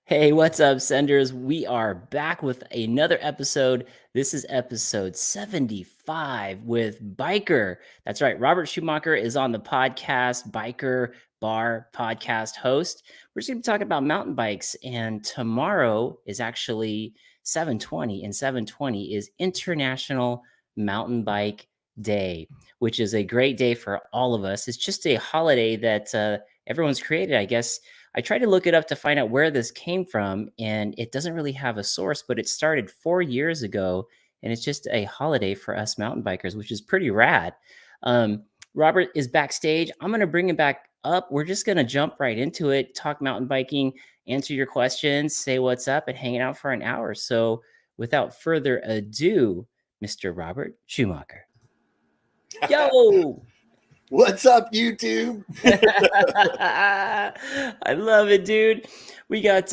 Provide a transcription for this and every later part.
Hey, what's up, senders? We are back with another episode. This is episode 75 with B1KER. That's right. Robert Schumacher is on the podcast, B1KER Bar podcast host. We're just going to be talking about mountain bikes. And tomorrow is actually 720, and 720 is International Mountain Bike Day, which is a great day for all of us. It's just a holiday that everyone's created, I guess. I tried to look it up to find out where this came from, and it doesn't really have a source, but it started 4 years ago, and it's just a holiday for us mountain bikers, which is pretty rad. Um, Robert is backstage. I'm going to bring him back up. We're just going to jump right into it, talk mountain biking, answer your questions, say what's up, and hang out for an hour. So, without further ado, Mr. Robert Schumacher. Yo! What's up, YouTube? I love it, dude. We got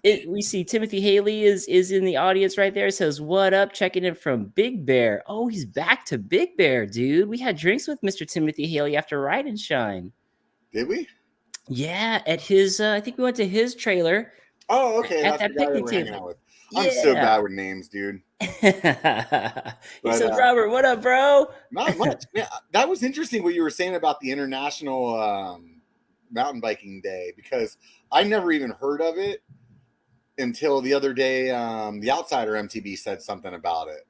we see Timothy Haley is in the audience right there. Says, "What up?" Checking in from Big Bear. Oh, he's back to Big Bear, dude. We had drinks with Mr. Timothy Haley after Ride and Shine. Did we? Yeah, at his I think we went to his trailer. Oh, okay. At That's that the guy that picnic we're hanging table. out with. Yeah. I'm so bad with names, dude. He says, "Robert, what up, bro?" Not much. Yeah, that was interesting what you were saying about the International Mountain Biking Day, because I never even heard of it until the other day. The Outsider MTV said something about it,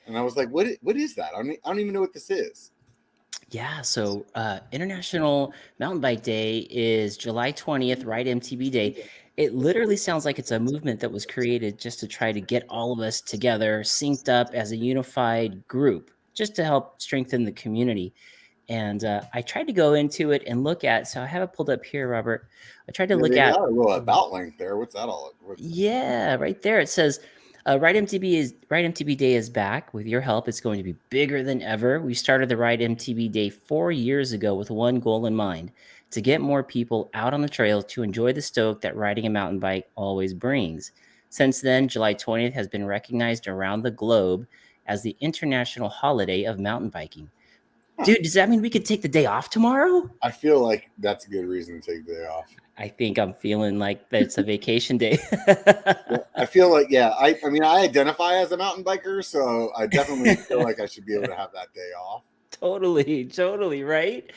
and I was like, "What is that? I don't even know what this is." Yeah, so International Mountain Bike Day is July 20th, Ride MTB Day. It literally sounds like it's a movement that was created just to try to get all of us together, synced up as a unified group, just to help strengthen the community. And I tried to go into it and look at, so I have it pulled up here, Robert. I tried to Yeah, look they at, got a little about link there. What's that all? yeah, right there. It says, Ride MTB Day is back. With your help, it's going to be bigger than ever. We started the Ride MTB Day 4 years ago with one goal in mind: to get more people out on the trails to enjoy the stoke that riding a mountain bike always brings. Since then, July 20th has been recognized around the globe as the international holiday of mountain biking. Dude, does that mean we could take the day off tomorrow? I feel like that's a good reason to take the day off. I think I'm feeling like that it's a vacation day. Yeah, I feel like, I mean, I identify as a mountain biker, so I definitely feel like I should be able to have that day off. Totally, right?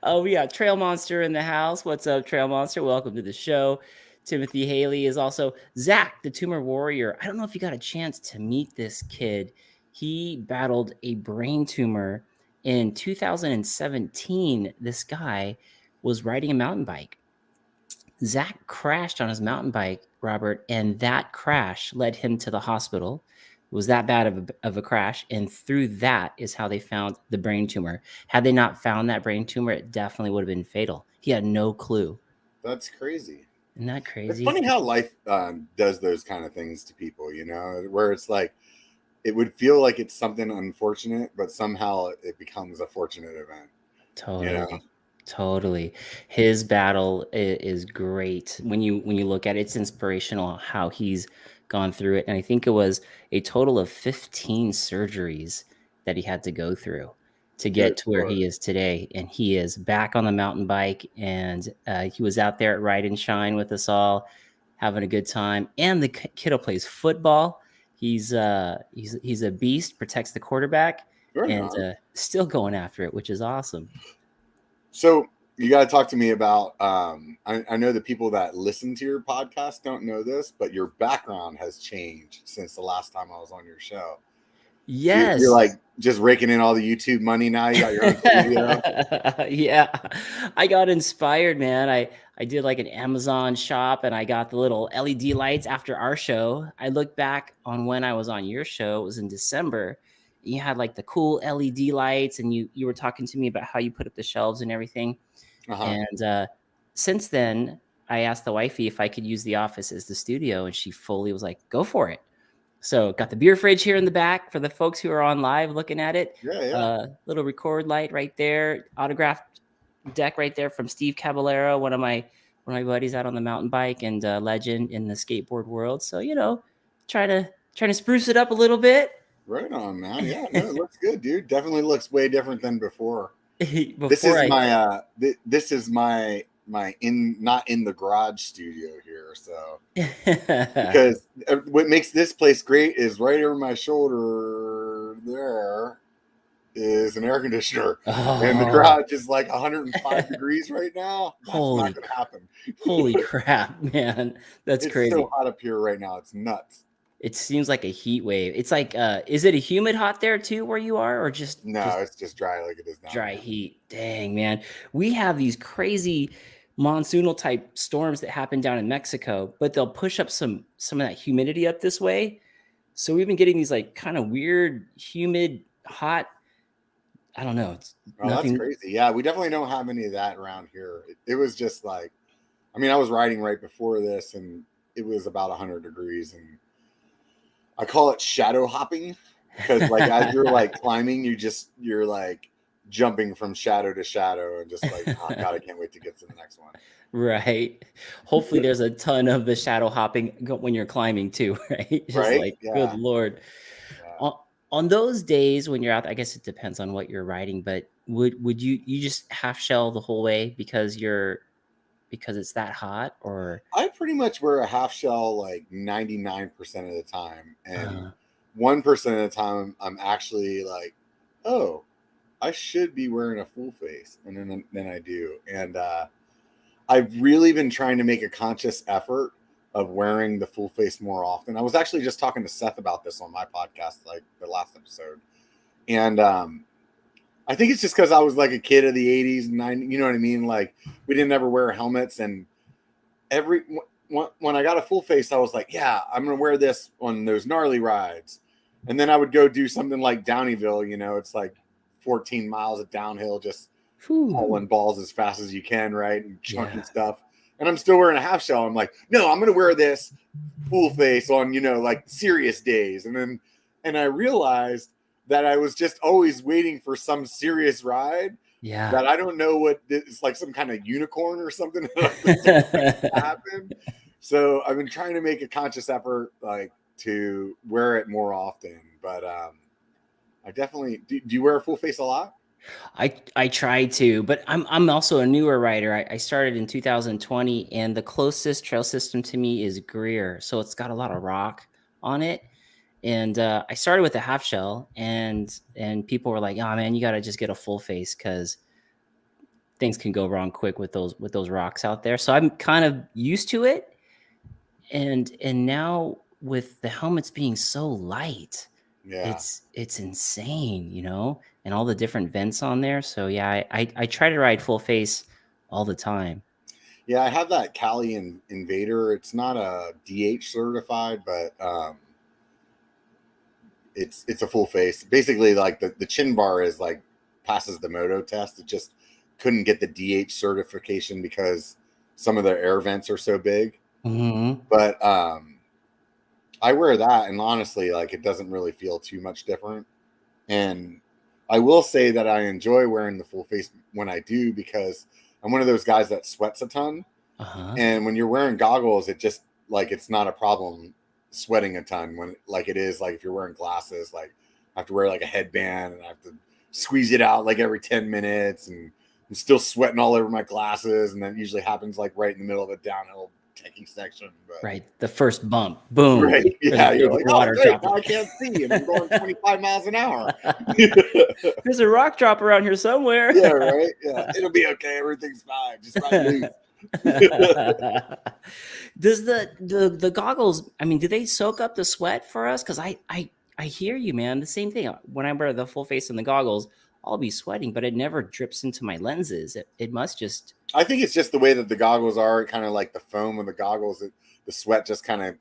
Oh, we got Trail Monster in the house. What's up, Trail Monster? Welcome to the show. Timothy Haley is also Zach, the Tumor Warrior. I don't know if you got a chance to meet this kid. He battled a brain tumor in 2017. This guy was riding a mountain bike. Zach crashed on his mountain bike, Robert, and that crash led him to the hospital. It was that bad of a crash, and through that is how they found the brain tumor. Had they not found that brain tumor, it definitely would have been fatal. He had no clue. That's crazy. Isn't that It's crazy? funny how life does those kind of things to people, where it's like it would feel like it's something unfortunate, but somehow it becomes a fortunate event. Totally. His battle is great. When you look at it, it's inspirational how he's gone through it. And I think it was a total of 15 surgeries that he had to go through to get to where he is today. And he is back on the mountain bike, and he was out there at Ride and Shine with us all, having a good time. And the kiddo plays football. He's a beast, protects the quarterback, and still going after it, which is awesome. So you got to talk to me about, I know the people that listen to your podcast don't know this, but your background has changed since the last time I was on your show. Yes. You're like just raking in all the YouTube money now. You got your own studio. Yeah. I got inspired, man. I did like an Amazon shop, and I got the little LED lights after our show. I looked back on when I was on your show. It was in December. You had like the cool LED lights, and you were talking to me about how you put up the shelves and everything. And since then, I asked the wifey if I could use the office as the studio, and she fully was like, "Go for it." So got the beer fridge here in the back for the folks who are on live looking at it. Little record light right there, autographed deck right there from Steve Caballero, one of my buddies out on the mountain bike and legend in the skateboard world. So trying to spruce it up a little bit. Right on, man. Yeah, no, it looks good, dude. Definitely looks way different than before. This is my not in the garage studio here. So because what makes this place great is right over my shoulder there is an air conditioner, and the Oh, garage is like 105 degrees right now. That's not holy, going to happen. holy crap, man. That's It's so crazy. hot up here right now. It's nuts. It seems like a heat wave. It's like, is it a humid hot there too where you are, or just No, it's just dry like it is down dry here. heat? Dang, man. We have these crazy monsoonal type storms that happen down in Mexico, but they'll push up some of that humidity up this way. So we've been getting these like kind of weird, humid, hot. I don't know. It's Oh, that's nothing. crazy. Yeah, we definitely don't have any of that around here. It was just like, I mean, I was riding right before this, and it was about 100 degrees, and I call it shadow hopping because, like, as you're like climbing, you're like jumping from shadow to shadow, and just like, oh god, I can't wait to get to the next one. Right. Hopefully, there's a ton of the shadow hopping when you're climbing too, right? Just Right? like, good Yeah. lord. Yeah. On those days when you're out, I guess it depends on what you're riding, but would you just half shell the whole way because it's that hot, or I pretty much wear a half shell like 99% of the time, and uh, 1% of the time I'm actually like, oh, I should be wearing a full face, and then I do. And I've really been trying to make a conscious effort of wearing the full face more often. I was actually just talking to Seth about this on my podcast, like the last episode, and I think it's just because I was like a kid of the '80s and '90s. You know what I mean? Like we didn't ever wear helmets, and every when I got a full face, I was like, yeah, I'm gonna wear this on those gnarly rides, and then I would go do something like Downeyville. You know, it's like 14 miles of downhill, just whew, hauling balls as fast as you can, right, and chunking yeah, stuff. And I'm still wearing a half shell. I'm like, no, I'm gonna wear this full face on, like serious days. And I realized that I was just always waiting for some serious ride yeah. that I don't know what it's like, some kind of unicorn or something that happen. So I've been trying to make a conscious effort like to wear it more often. But I definitely do you wear a full face a lot? I try to, but I'm also a newer rider. I started in 2020, and the closest trail system to me is Greer, so it's got a lot of rock on it. And I started with a half shell, and people were like, "Oh man, you got to just get a full face because things can go wrong quick with those rocks out there." So I'm kind of used to it, and now with the helmets being so light, Yeah. it's insane, and all the different vents on there. So yeah, I try to ride full face all the time. Yeah, I have that Cali Invader. It's not a DH certified, but it's a full face. Basically, like the chin bar is like passes the moto test. It just couldn't get the DH certification because some of the air vents are so big. Hmm. But I wear that, and honestly, like it doesn't really feel too much different. And I will say that I enjoy wearing the full face when I do because I'm one of those guys that sweats a ton. Uh-huh. And when you're wearing goggles, it just like it's not a problem sweating a ton when like it is like if you're wearing glasses, like I have to wear like a headband and I have to squeeze it out like every 10 minutes, and I'm still sweating all over my glasses, and that usually happens like right in the middle of a downhill techie section. But Right. The first bump, boom. right, There's a yeah, you're big like, oh water great, now dropper. I can't see and I'm going 25 miles an hour. There's a rock drop around here somewhere. Yeah, right. Yeah, it'll be okay. Everything's fine. Just ride loose. Does the goggles, I mean, do they soak up the sweat for us? Because I hear you, man. The same thing. When I wear the full face and the goggles, I'll be sweating, but it never drips into my lenses. It must just I think it's just the way that the goggles are, kind of like the foam of the goggles. The sweat just kind of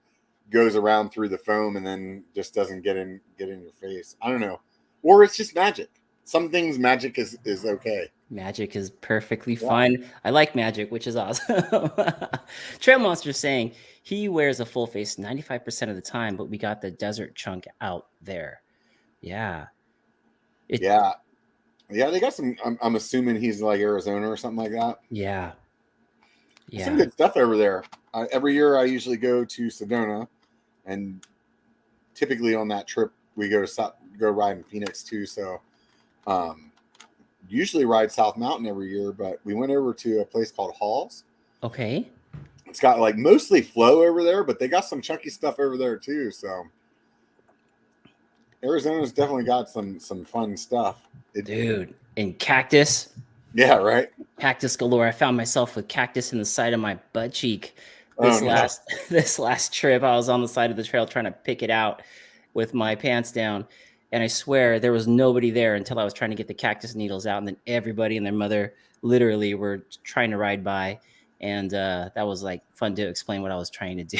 goes around through the foam and then just doesn't get in your face. I don't know, or it's just magic. Some things magic is okay. magic is perfectly Yeah, fine. I like magic, which is awesome. Trail Monster saying he wears a full face 95% of the time, but we got the desert chunk out there. Yeah. It yeah, yeah. They got some. I'm assuming he's like Arizona or something like that. yeah. Some Yeah. good stuff over there. Every year I usually go to Sedona, and typically on that trip we go ride in Phoenix too. So um, usually ride South Mountain every year, but we went over to a place called Halls, Okay. It's got like mostly flow over there, but they got some chunky stuff over there too. So Arizona's definitely got some fun stuff. Dude, and cactus. Yeah, right. Cactus galore. I found myself with cactus in the side of my butt cheek Oh this no. last this last trip. I was on the side of the trail trying to pick it out with my pants down, and I swear there was nobody there until I was trying to get the cactus needles out, and then everybody and their mother literally were trying to ride by, and that was like fun to explain what I was trying to do.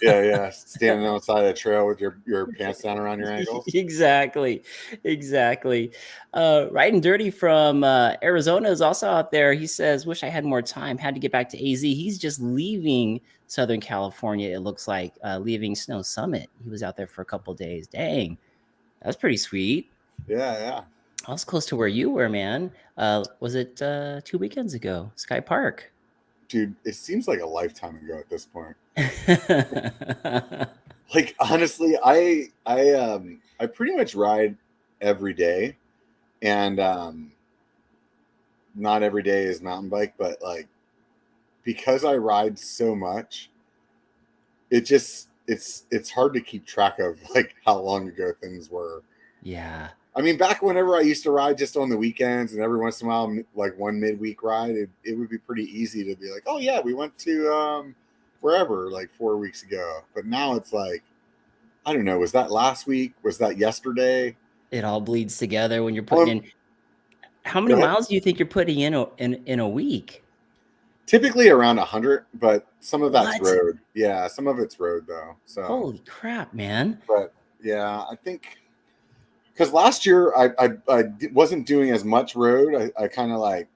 Yeah. Standing outside the trail with your pants down around your ankles. Exactly. Exactly. Riding Dirty from Arizona is also out there. He says, wish I had more time, had to get back to AZ. He's just leaving Southern California, it looks like, leaving Snow Summit. He was out there for a couple days. Dang, that's pretty sweet. Yeah. I was close to where you were, man. Was it 2 weekends ago? Sky Park. Dude, it seems like a lifetime ago at this point. Like honestly, I pretty much ride every day, and not every day is mountain bike, but like because I ride so much, it's hard to keep track of like how long ago things were. Yeah. I mean, back whenever I used to ride just on the weekends and every once in a while, like one midweek ride, it would be pretty easy to be like, oh yeah, we went to wherever like 4 weeks ago. But now it's like, I don't know, was that last week? Was that yesterday? It all bleeds together when you're putting Well, in. How go many ahead. miles do you think you're putting in a week? Typically around 100, but some of that's What? road. Yeah, some of it's road though. So, Holy crap, man. but yeah, I think because last year wasn't doing as much road. I kind of like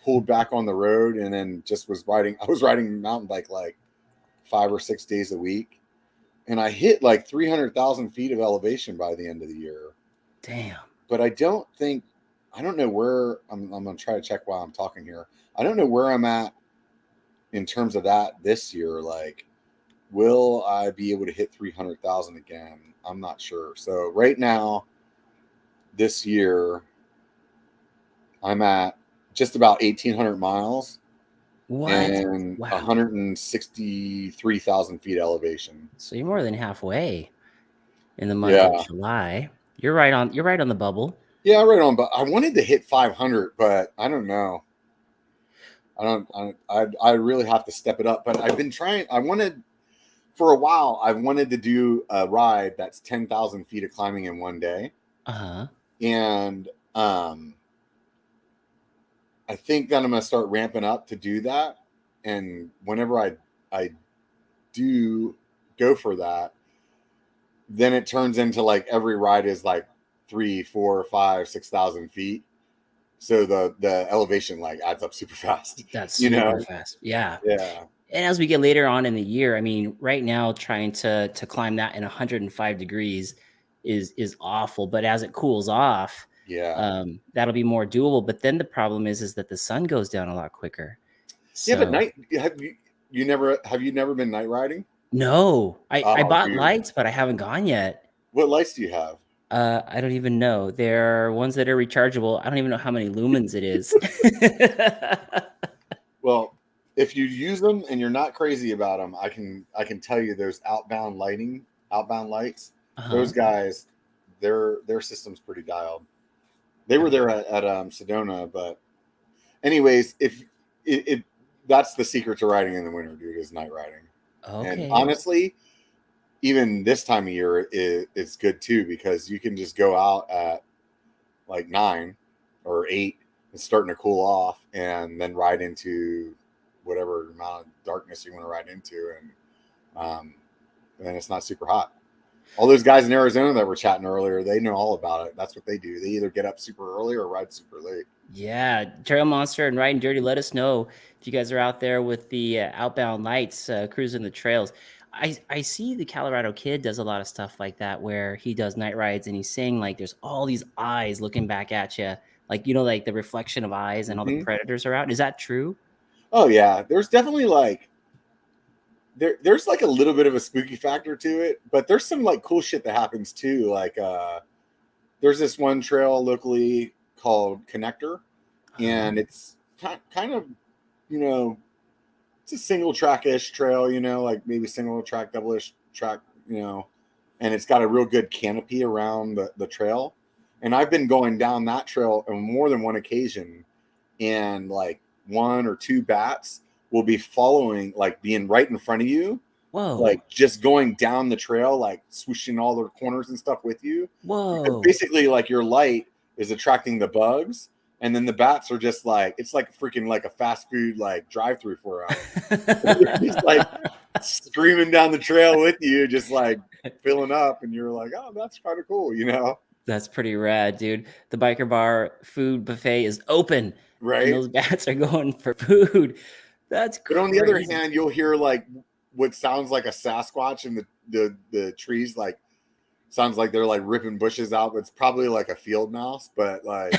pulled back on the road and then just was riding. I was riding mountain bike like 5 or 6 days a week, and I hit like 300,000 feet of elevation by the end of the year. Damn. But I don't know where I'm going to try to check while I'm talking here. I don't know where I'm at in terms of that this year. Like, will I be able to hit 300,000 again? I'm not sure. So right now, this year, I'm at just about 1,800 miles What? and Wow. 163,000 feet elevation. So you're more than halfway in the month of Yeah. July. You're right on the bubble. Yeah, right on. But I wanted to hit 500, but I don't know. I really have to step it up. But I've been trying. For a while, I've wanted to do a ride that's 10,000 feet of climbing in one day. Uh-huh. And I think that I'm going to start ramping up to do that. And whenever I do go for that, then it turns into like every ride is like 3, 4, 5, 6,000 feet. So the elevation like adds up super fast, That's you super know? fast. Yeah. Yeah. And as we get later on in the year, I mean, right now trying to climb that in 105 degrees is awful. But as it cools off, Yeah. that'll be more doable. But then the problem is that the sun goes down a lot quicker. Yeah, but So have you never been night riding? no, I Oh, bought dude. lights, but I haven't gone yet. What lights do you have? I don't even know. There are ones that are rechargeable. I don't even know how many lumens it is. Well, if you use them and you're not crazy about them, I can tell you those outbound lights. Uh-huh. Those guys, their system's pretty dialed. They were there at Sedona, but anyways, if it that's the secret to riding in the winter, dude, is night riding. And Okay. honestly, even this time of year it's good too because you can just go out at like 9 or 8. It's starting to cool off, and then ride into whatever amount of darkness you want to ride into, and then it's not super hot. All those guys in Arizona that were chatting earlier, they know all about it. That's what they do. They either get up super early or ride super late. Yeah, Trail Monster and Riding Dirty, let us know if you guys are out there with the outbound lights, cruising the trails. I see the Colorado Kid does a lot of stuff like that where he does night rides and he's saying like there's all these eyes looking back at you, like like the reflection of eyes and all the Mm-hmm. predators are out. Is that true? Oh yeah, there's definitely like there's like a little bit of a spooky factor to it, but there's some like cool shit that happens too. Like there's this one trail locally called Connector, Uh-huh. and it's kind of, you know, it's a single track-ish trail, you know, like maybe single track, double-ish track, you know, and it's got a real good canopy around the trail. And I've been going down that trail on more than one occasion, and like one or two bats will be following, like being right in front of you, Whoa. like just going down the trail, like swooshing all the corners and stuff with you. Because Whoa. basically, like your light is attracting the bugs, and then the bats are just like, it's like freaking like a fast food like drive-through for they're just like screaming down the trail with you, just like filling up, and you're like, oh, that's kind of cool, you know? That's pretty rad, dude. The Biker Bar food buffet is open, and Right. those bats are going for food. That's But on the other crazy. hand, you'll hear like what sounds like a Sasquatch in the trees, like sounds like they're like ripping bushes out, but it's probably like a field mouse. But like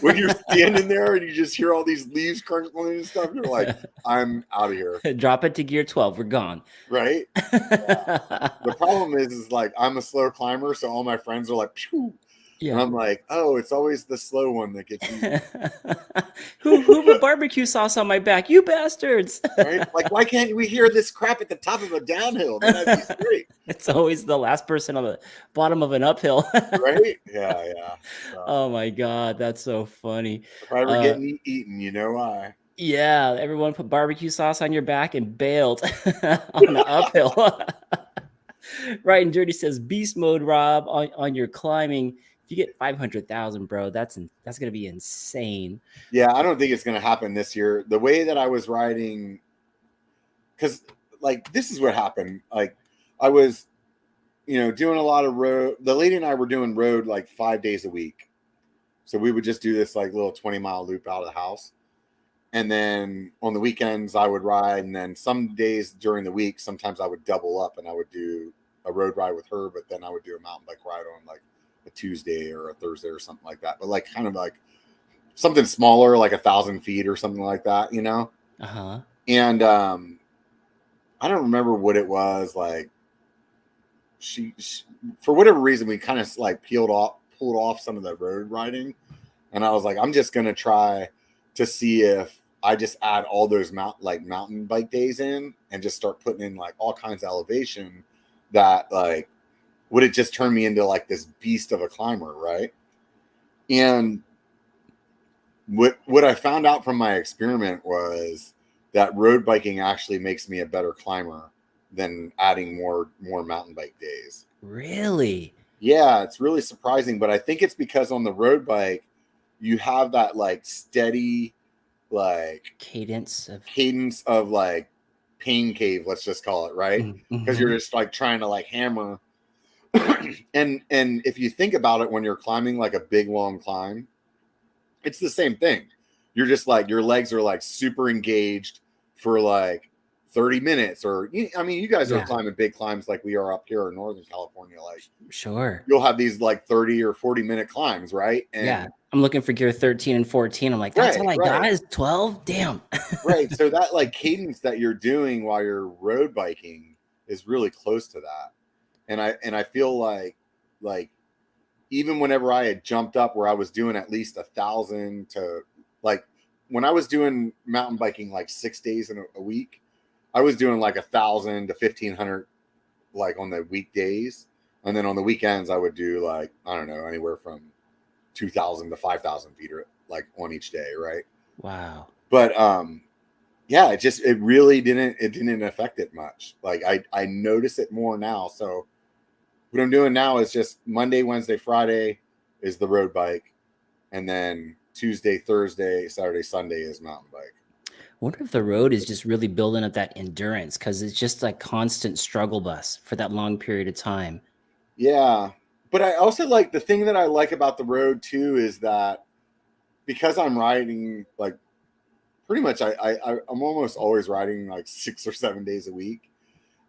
when you're standing there and you just hear all these leaves crunkling and stuff, you're like, I'm out of here. Drop it to gear 12. We're gone. Right. The problem is like I'm a slow climber, so all my friends are like, phew. And Yeah. I'm like, oh, it's always the slow one that gets eaten. Who put barbecue sauce on my back? You bastards. Right? Like, why can't we hear this crap at the top of a downhill? That'd be straight. It's always the last person on the bottom of an uphill. Right? Yeah, yeah. So, Oh my God, that's so funny. if I ever Uh, get eaten, you know why. yeah, everyone put barbecue sauce on your back and bailed on the uphill. Right, and Dirty says beast mode, Rob, on your climbing. If you get 500,000, bro, that's gonna be insane. Yeah, I don't think it's gonna happen this year. The way that I was riding, because like this is what happened. Like I was, you know, doing a lot of road. The lady and I were doing road like 5 days a week. So we would just do this like little 20-mile loop out of the house. And then on the weekends I would ride. And then some days during the week, sometimes I would double up and I would do a road ride with her, but then I would do a mountain bike ride on like a Tuesday or a Thursday or something like that. But like kind of like something smaller, like 1,000 feet or something like that, you know? Uh-huh. And I don't remember what it was. Like she for whatever reason, we kind of like pulled off some of the road riding. And I was like, I'm just gonna try to see if I just add all those mountain bike days in and just start putting in like all kinds of elevation, that like would it just turn me into like this beast of a climber, right? And what I found out from my experiment was that road biking actually makes me a better climber than adding more mountain bike days. Really? Yeah, it's really surprising, but I think it's because on the road bike you have that like steady like Cadence of cadence of like pain cave, let's just call it, right? Because you're Mhm. just like trying to like hammer. And if you think about it, when you're climbing like a big long climb, it's the same thing. You're just like your legs are like super engaged for like 30 minutes, or I mean, you guys are Yeah, climbing big climbs like we are up here in Northern California. Like sure. you'll have these like 30 or 40-minute climbs, right? Yeah, And I'm looking for gear 13 and 14. I'm like, that's all I got right. is 12? Damn. Right. So that like cadence that you're doing while you're road biking is really close to that. And I feel like even whenever I had jumped up where I was doing at least 1,000 to like when I was doing mountain biking like 6 days in a week, I was doing like 1,000 to 1,500 like on the weekdays, and then on the weekends I would do like I don't know anywhere from 2,000 to 5,000 feet like on each day, right? Wow. But yeah, it really didn't affect it much. Like I notice it more now. So what I'm doing now is just Monday, Wednesday, Friday is the road bike, and then Tuesday, Thursday, Saturday, Sunday is mountain bike. Wonder if the road is just really building up that endurance because it's just like constant struggle bus for that long period of time. Yeah. But I also like the thing that I like about the road too is that because I'm riding like pretty much I'm almost always riding like 6 or 7 days a week.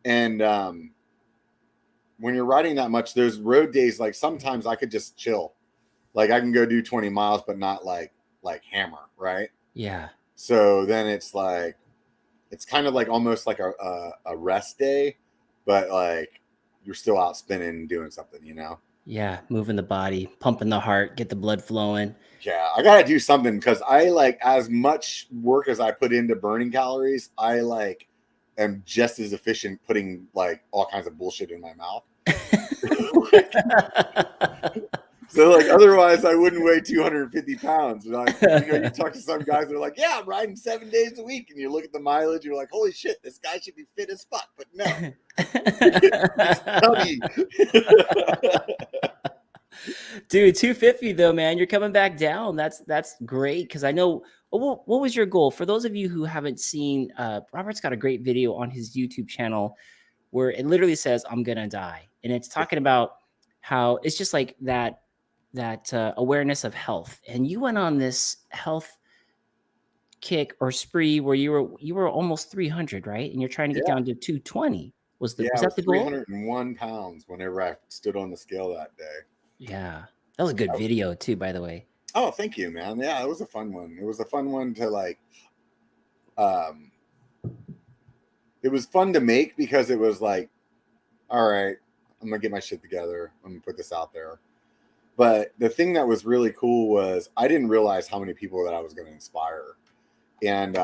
And when you're riding that much, there's road days like sometimes I could just chill. Like I can go do 20 miles, but not like hammer, right? Yeah. So then it's like it's kind of like almost like a rest day, but like you're still out spinning and doing something, you know? Yeah, moving the body, pumping the heart, get the blood flowing. Yeah, I gotta do something because I like as much work as I put into burning calories, I like am just as efficient putting like all kinds of bullshit in my mouth. So like otherwise I wouldn't weigh 250 pounds. Like, you talk to some guys that are like, yeah, I'm riding 7 days a week. And you look at the mileage, you're like, holy shit, this guy should be fit as fuck. But no. He's chubby. Dude, 250 though, man. You're coming back down. That's great because I know what was your goal? For those of you who haven't seen, Robert's got a great video on his YouTube channel where it literally says, I'm gonna die. And it's talking about how it's just like that awareness of health. And you went on this health kick or spree where you were almost 300, right? And you're trying to get Yeah. down to 220. Was Yeah, it that was the goal? 301 pounds whenever I stood on the scale that day. Yeah. That was a good video too, by the way. Oh, thank you, man. Yeah, it was a fun one. It was a fun one to like um it was fun to make because it was like, all right, I'm gonna get my shit together. I'm gonna put this out there. But the thing that was really cool was I didn't realize how many people that I was gonna inspire. And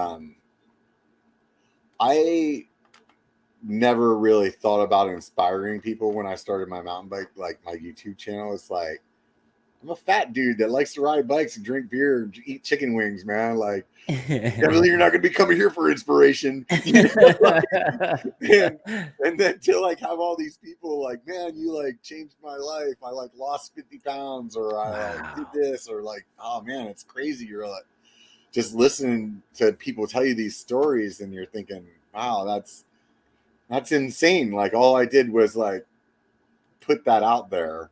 I never really thought about inspiring people when I started my mountain bike, like my YouTube channel. It's like I'm a fat dude that likes to ride bikes and drink beer and eat chicken wings, man. Like, definitely you're not going to be coming here for inspiration. and then to like have all these people like, man, you like changed my life. I like lost 50 pounds or I like did this or like, oh man, it's crazy. You're like just listening to people tell you these stories and you're thinking, wow, that's insane. Like all I did was like put that out there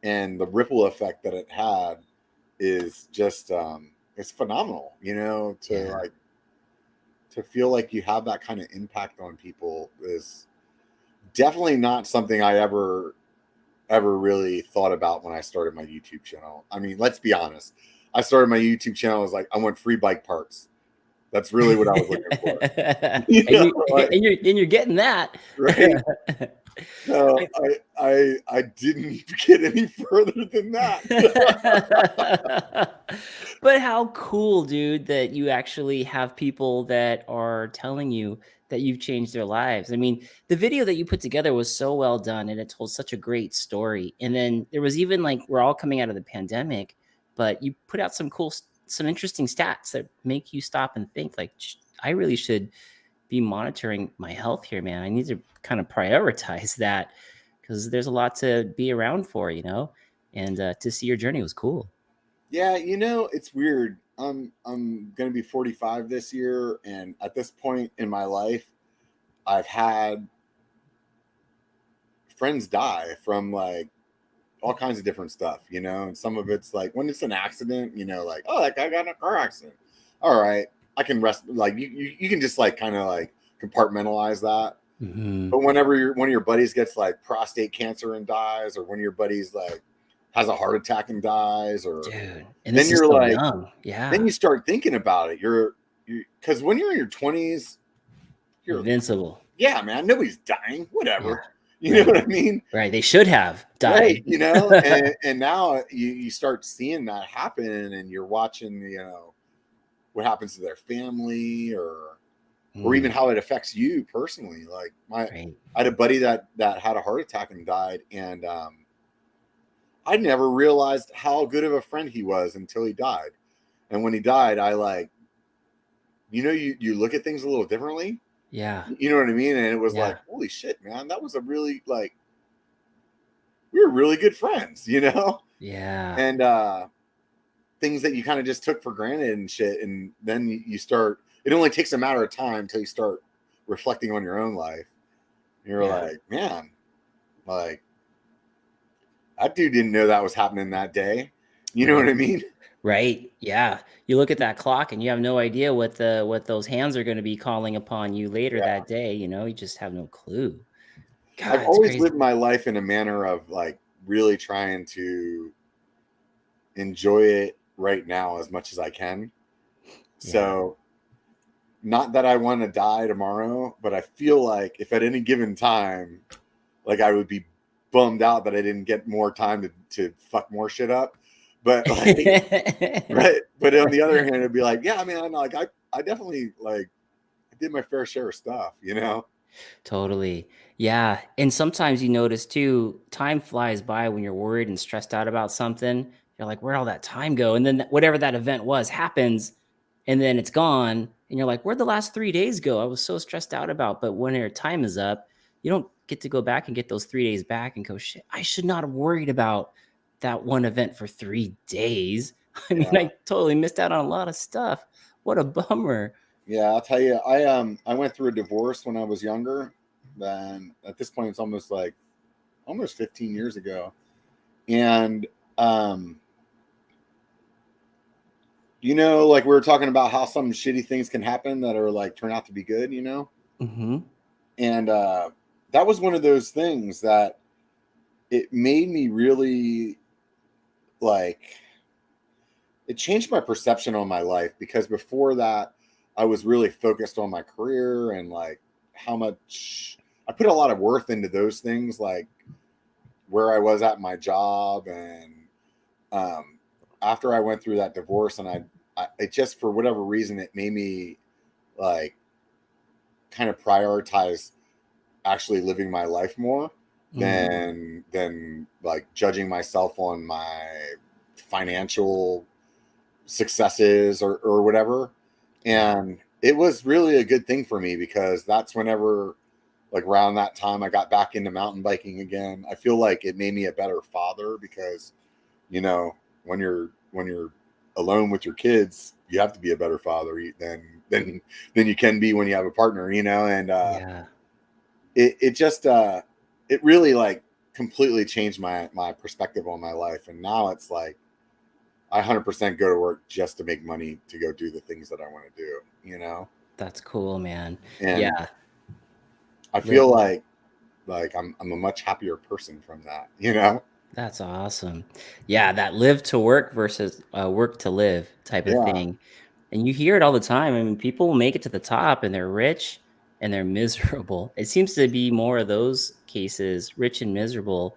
and the ripple effect that it had is just it's phenomenal, to feel like you have that kind of impact on people is definitely not something I ever really thought about when I started my YouTube channel. I mean, let's be honest. I started my YouTube channel as like I want free bike parts. That's really what I was looking for. And you're getting that. Right? No, I didn't get any further than that. But how cool, dude, that you actually have people that are telling you that you've changed their lives. I mean, the video that you put together was so well done and it told such a great story. And then there was even like we're all coming out of the pandemic, but you put out some interesting stats that make you stop and think like I really should be monitoring my health here, man. I need to kind of prioritize that because there's a lot to be around for, and to see your journey was cool. Yeah, it's weird. I'm gonna be 45 this year, and at this point in my life, I've had friends die from like all kinds of different stuff, and some of it's like when it's an accident, like, oh, that guy got in a car accident. All right, I can rest. Like you can just like kind of like compartmentalize that. Mm-hmm. But whenever one of your buddies gets like prostate cancer and dies, or one of your buddies like has a heart attack and dies, or Dude, and then this is you're so like, young. Yeah. then you start thinking about it. You're because when you're in your 20s, you're Invincible. yeah, man, nobody's dying. Whatever. Yeah. You know what I mean? Right. They should have died. Right. And now you start seeing that happen and you're watching, what happens to their family or even how it affects you personally. Like I had a buddy that had a heart attack and died, and I never realized how good of a friend he was until he died. And when he died, I like, you look at things a little differently. Yeah. You know what I mean? And it was like, holy shit, man, that was a really like, we were really good friends, Yeah. And things that you kind of just took for granted and shit. And then you start, it only takes a matter of time till you start reflecting on your own life. You're like, man, like that dude didn't know that was happening that day. You know what I mean? Right. Yeah. You look at that clock and you have no idea what those hands are going to be calling upon you later that day. You just have no clue. God, I've always lived my life in a manner of like really trying to enjoy it right now as much as I can. So not that I want to die tomorrow, but I feel like if at any given time, like I would be bummed out that I didn't get more time to fuck more shit up. But like, right. But on the other hand, it'd be like, yeah, I mean, I definitely like I did my fair share of stuff, you know? Totally. Yeah, and sometimes you notice too, time flies by when you're worried and stressed out about something. You're like, "Where'd all that time go?" And then whatever that event was happens, and then it's gone, and you're like, "Where'd the last 3 days go? I was so stressed out about." But when your time is up, you don't get to go back and get those 3 days back and go, "Shit, I should not have worried about that one event for 3 days." I mean, Yeah. I totally missed out on a lot of stuff. What a bummer. Yeah, I'll tell you, I went through a divorce when I was younger. Then at this point it's almost 15 years ago. And um you know, like we were talking about how some shitty things can happen that are like turn out to be good, you know? Mhm. And that was one of those things that it made me really like it changed my perception on my life, because before that I was really focused on my career and like how much I put a lot of worth into those things, like where I was at my job. And um, after I went through that divorce, and I it just for whatever reason it made me like kind of prioritize actually living my life more Mhm. than like judging myself on my financial successes or whatever. Yeah. And it was really a good thing for me, because that's whenever like around that time I got back into mountain biking again. I feel like it made me a better father, because you know, when you're alone with your kids, you have to be a better father than you can be when you have a partner, you know. And Yeah. it just it really like completely changed my perspective on my life. And now it's like I 100% go to work just to make money to go do the things that I want to do, you know. That's cool, man. And Yeah. I You're feel like I'm a much happier person from that, you know. That's awesome. Yeah, that live to work versus, work to live type of Yeah. thing. And you hear it all the time. I mean, people will make it to the top and they're rich and they're miserable. It seems to be more of those cases, rich and miserable,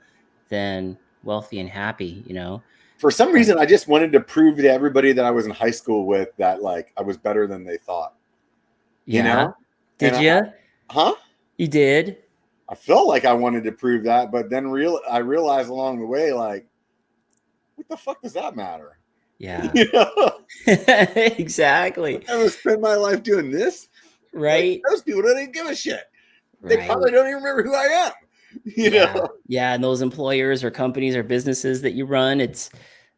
than wealthy and happy, you know? For some Uh, reason I just wanted to prove to everybody that I was in high school with that like I was better than they thought, you yeah. know. And Did you? huh? You did? I felt like I wanted to prove that, but then I realized along the way, like, what the fuck does that matter? Yeah. You know, Exactly. I'm gonna spend my life doing this. Like Right? those people don't even give a shit. They Right. probably don't even remember who I am. You Yeah. know? Yeah, and those employers or companies or businesses that you run, it's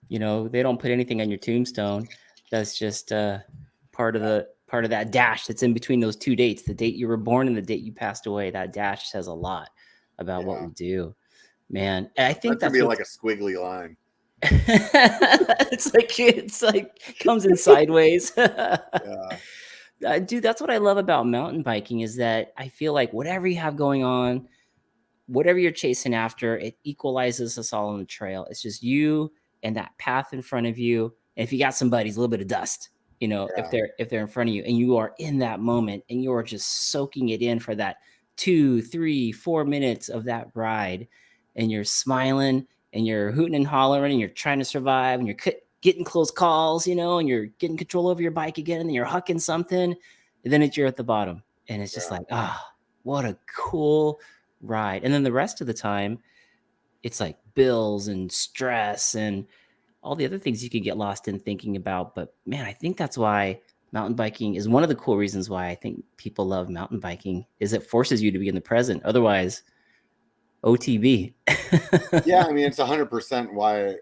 they don't put anything on your tombstone. That's just, part of that dash that's in between those 2 dates, the date you were born and the date you passed away. That dash says a lot about what Yeah, we do. Man, I think that's gonna that's be what's like a squiggly line. it's like comes in sideways. Yeah, Dude, that's what I love about mountain biking is that I feel like whatever you have going on, whatever you're chasing after, it equalizes us all on the trail. It's just you and that path in front of you. And if you got some buddies, a little bit of dust, if yeah, they're in front of you and you are in that moment and you are just soaking it in for that 2, 3, 4 minutes of that ride, and you're smiling and you're hooting and hollering and you're trying to survive and you're getting close calls, and you're getting control over your bike again and then you're hucking something, and then you're at the bottom and it's just yeah. like, what a cool ride. And then the rest of the time, it's like bills and stress and all the other things you can get lost in thinking about. But man, I think that's why mountain biking is one of the cool reasons why I think people love mountain biking is it forces you to be in the present. Otherwise, OTB. Yeah, I mean, it's 100% why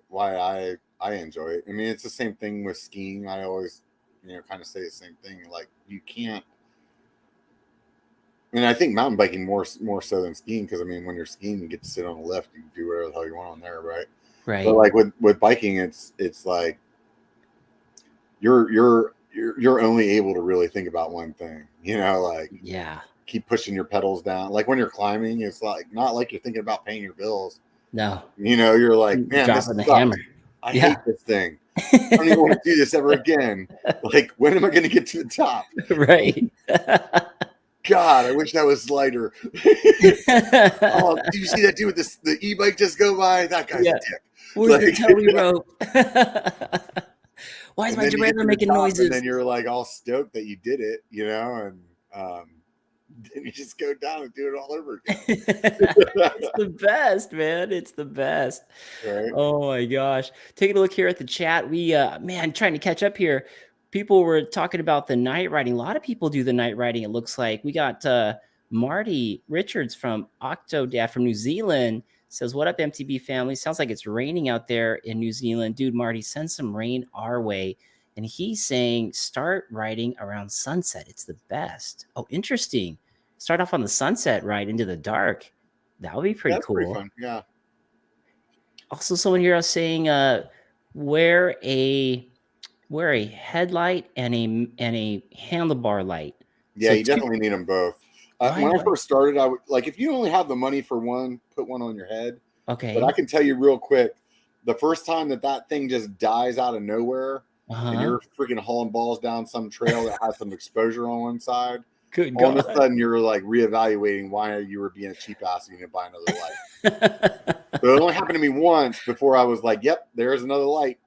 I enjoy it. I mean, it's the same thing with skiing. I always, kind of say the same thing. Like, you can't. And I think mountain biking more so than skiing, because I mean, when you're skiing, you get to sit on a lift, you can do whatever the hell you want on there, right? But Right. like with biking, it's like you're only able to really think about one thing, like Yeah. keep pushing your pedals down. Like when you're climbing, it's like not like you're thinking about paying your bills. No. You're like, man, this Dropping the sucks. hammer. I Yeah. hate this thing. I don't even want to do this ever again. Like, when am I going to get to the top? Right. God, I wish that was lighter. Oh, did you see that dude with the e-bike just go by? That guy's a Yeah. dick. Where's the Like, towie rope? Why is and my then you get derailleur to the making top, and then noises? you're like all stoked that you did it, and then you just go down and do it all over It's the best, man. It's the best. again. Right? Oh my gosh. Taking a look here at the chat. We man, trying to catch up here. People were talking about the night riding. A lot of people do the night riding, it looks like. We got Marty Richards from Octodad from New Zealand says, "What up, MTB family? Sounds like it's raining out there in New Zealand. Dude, Marty, send some rain our way." And he's saying, start riding around sunset. It's the best. Oh, interesting. Start off on the sunset ride into the dark. That would be Yeah, pretty that's pretty cool. fun. Yeah. Also, someone here was saying, wear a headlight and a handlebar light. Yeah, So you two. definitely need them both. Why? When I first started, I would like if you only have the money for one, put one on your head. But I Okay. can tell you real quick, the first time that thing just dies out of nowhere, and Uh-huh. you're freaking hauling balls down some trail that has some exposure on one side, Good all of a God. sudden you're like reevaluating why you were being a cheap ass and you didn't buy another light. So it only happened to me once before I was like, "Yep, there's another light."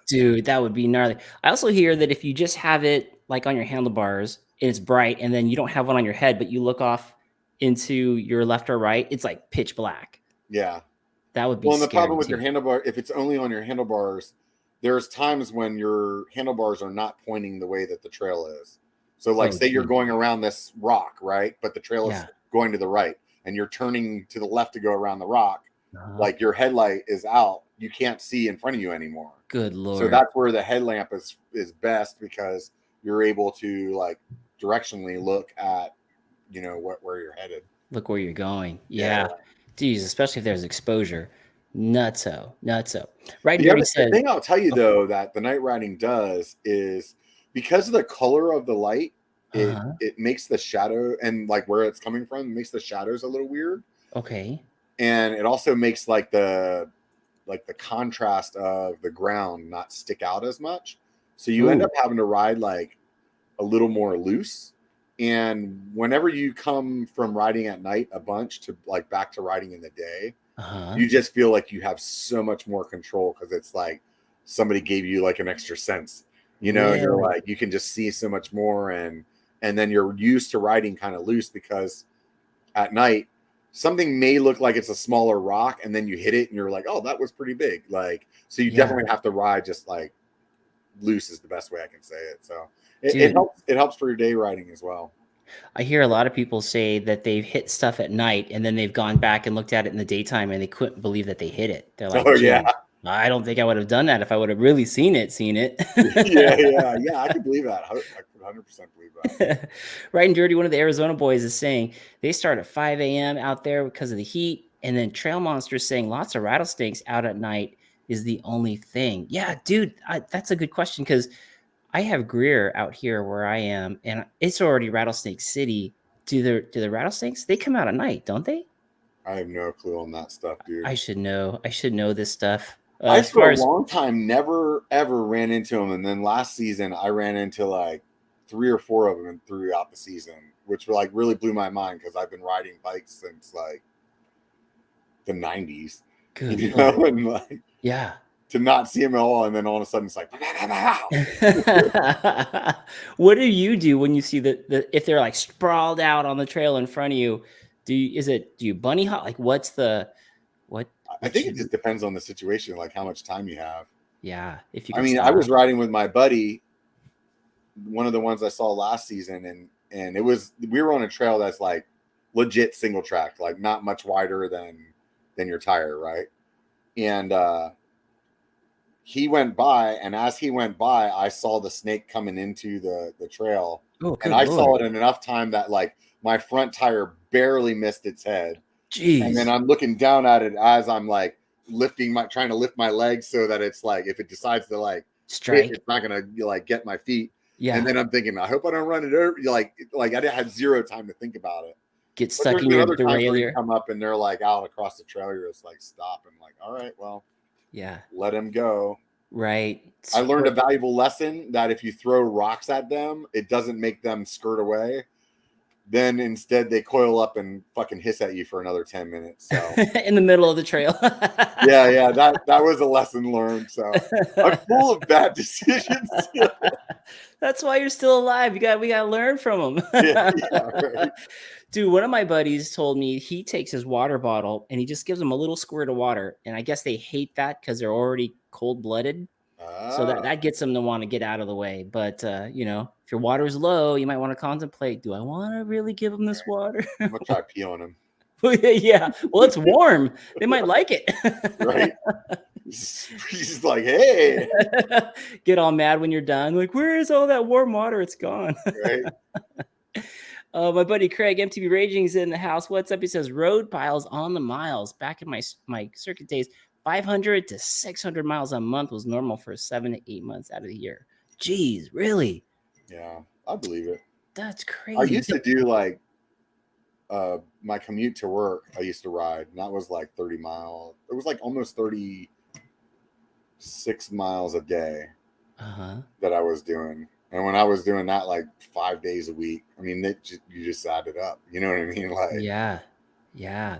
Dude, that would be gnarly. I also hear that if you just have it like on your handlebars and it's bright, and then you don't have one on your head, but you look off into your left or right, it's like pitch black. Yeah. That would be Well, and the problem scary with your too. handlebar, if it's only on your handlebars, there's times when your handlebars are not pointing the way that the trail is. So, like, Oh, say you're geez. going around this rock, right? But the trail is Yeah. going to the right, and you're turning to the left to go around the rock. Uh-huh. Like your headlight is out, you can't see in front of you anymore. Good So Lord. that's where the headlamp is best because you're able to like directionally look at where you're headed. Look where you're going. Yeah. Yeah. Geez, especially if there's exposure. Nutso. Nutso. Right and The Dirty other the said, thing I'll tell you oh, though that the night riding does is because of the color of the light, it uh-huh. it makes the shadow and like where it's coming from makes the shadows a little weird, Okay. and it also makes like the contrast of the ground not stick out as much. So you end Ooh. up having to ride like a little more loose. And whenever you come from riding at night a bunch to like back to riding in the day, Uh-huh. you just feel like you have so much more control because it's like somebody gave you like an extra sense, and you're Really? like you can just see so much more, and then you're used to riding kind of loose because at night something may look like it's a smaller rock and then you hit it and you're like, oh, that was pretty big. Like, so you Yeah. definitely have to ride just like loose is the best way I can say it. So it Dude, helps for your day riding as well. I hear a lot of people say that they've hit stuff at night and then they've gone back and looked at it in the daytime and they couldn't believe that they hit it. They're like, Oh yeah. "Gee, I don't think I would have done that if I would have really seen it." Yeah, I can believe that. I could 100% believe that. Right and Dirty, one of the Arizona boys, is saying they start at 5 a.m. out there because of the heat. And then Trail Monster's saying lots of rattlesnakes out at night is the only thing. Yeah, dude, that's a good question because I have Greer out here where I am, and it's already Rattlesnake City. Do the rattlesnakes? They come out at night, don't they? I have no clue on that stuff, dude. I should know. I should know this stuff. I As for far a as long time never ever ran into them, and then last season I ran into like 3 or 4 of them throughout the season, which like really blew my mind because I've been riding bikes since like the '90s, good Lord, and like yeah. to not see them at all, and then all of a sudden it's like, What do you do when you see the if they're like sprawled out on the trail in front of you? Do you bunny hop? Like what I what think should it you? just depends on the situation, like how much time you have. Yeah, if you I can mean, I was stop. riding with my buddy, one of the ones I saw last season, and we were on a trail that's like legit single track, like not much wider than your tire, right? And he went by, and as he went by, I saw the snake coming into the trail, Oh, and good I saw Lord. it in enough time that like my front tire barely missed its head, and then Jeez. I'm looking down at it as I'm like trying to lift my legs so that it's like if it decides to like hit, Strike. it's not gonna like get my feet. And Yeah. then I'm thinking, I hope I don't run it over. Like I had zero time to think about it. Get But stuck there's in been your other times where you derailleur. come up and they're like out across the trail. You're just like stop and like, all right, well, Yeah. let him go. Right. I learned a valuable lesson that if you throw rocks at them, it doesn't make them skirt away. then instead they coil up and fucking hiss at you for another 10 minutes. So in the middle of the trail. yeah, that was a lesson learned. So I'm full of bad decisions still. That's why you're still alive. We gotta learn from them. Yeah, right. Dude, one of my buddies told me he takes his water bottle and he just gives them a little squirt of water. And I guess they hate that because they're already cold-blooded. So that gets them to want to get out of the way. But you know, if your water is low, you might want to contemplate, do I want to really give them this water? I'm gonna try peeling them. Yeah. Well, it's warm. They might like it. Right. He's like, hey. Get all mad when you're done. Like, where is all that warm water? It's gone. Right. My buddy Craig, MTB Raging, is in the house. What's up? He says, road piles on the miles. Back in my circuit days, 500 to 600 miles a month was normal for 7 to 8 months out of the year. Jeez, really? Yeah, I believe it. That's crazy. I used to do like my commute to work. I used to ride, and that was like 30 miles. It was like almost 36 miles a day that I was doing. And when I was doing that like 5 days a week, I mean, you just add it up. You know what I mean? Like, yeah,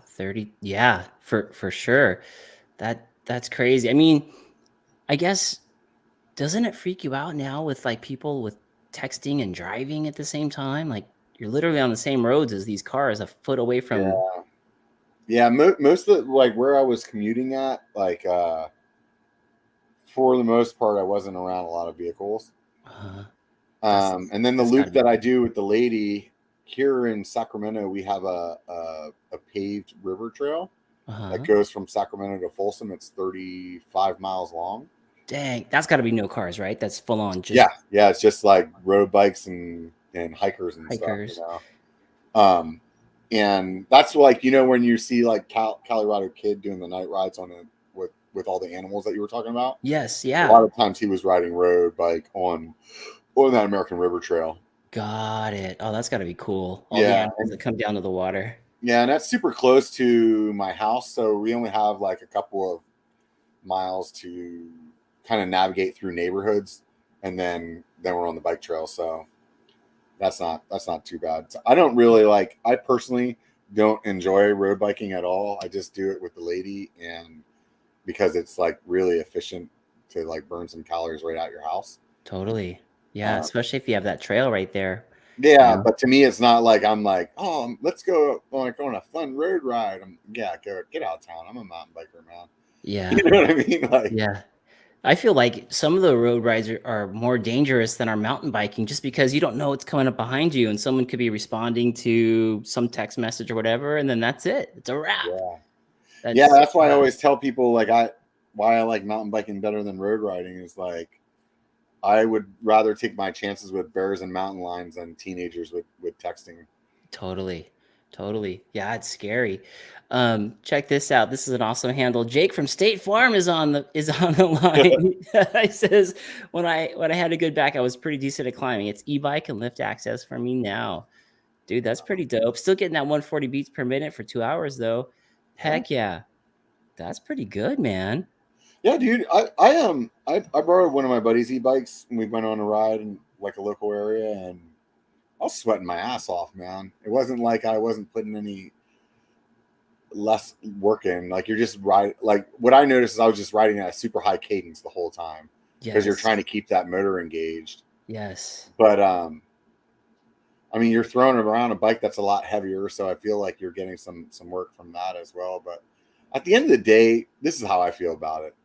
30. Yeah, for sure. That's crazy. I mean, I guess, doesn't it freak you out now with like people with texting and driving at the same time? Like, you're literally on the same roads as these cars, a foot away from. Yeah. Most of the, like where I was commuting at, like for the most part, I wasn't around a lot of vehicles. And then the loop that I do with the lady here in Sacramento, we have a paved river trail that goes from Sacramento to Folsom. It's 35 miles long. Dang, that's got to be no cars, right? That's full on. Yeah, it's just like road bikes and hikers and stuff. You know? And that's like, you know, when you see like Colorado Kid doing the night rides on it with all the animals that you were talking about. Yes, yeah. A lot of times he was riding road bike on that American River Trail. Got it. Oh, that's got to be cool. All the animals that come down to the water. Yeah, and that's super close to my house, so we only have like a couple of miles to kind of navigate through neighborhoods, and then we're on the bike trail. So that's not too bad. So I don't really I personally don't enjoy road biking at all. I just do it with the lady, and because it's like really efficient to like burn some calories right out your house. Totally. Yeah, especially if you have that trail right there. Yeah, but to me, it's not like I'm like, oh, let's go like on a fun road ride. Get out of town. I'm a mountain biker, man. Yeah, you know what I mean. Like, yeah, I feel like some of the road rides are more dangerous than our mountain biking, just because you don't know what's coming up behind you, and someone could be responding to some text message or whatever, and then that's it. It's a wrap. Yeah, that's why I always tell people why I like mountain biking better than road riding is like, I would rather take my chances with bears and mountain lions than teenagers with texting. Totally. Yeah, it's scary. Check this out. This is an awesome handle. Jake from State Farm is on the line. He says, when I had a good back, I was pretty decent at climbing. It's e-bike and lift access for me now. Dude, that's pretty dope. Still getting that 140 beats per minute for 2 hours though. Heck yeah. That's pretty good, man. Yeah, dude. I borrowed one of my buddy's e-bikes and we went on a ride in like a local area, and I was sweating my ass off, man. It wasn't like I wasn't putting any less work in. Like, you're just like what I noticed is I was just riding at a super high cadence the whole time because you're trying to keep that motor engaged. Yes. But I mean, you're throwing around a bike that's a lot heavier, so I feel like you're getting some work from that as well. But at the end of the day, this is how I feel about it.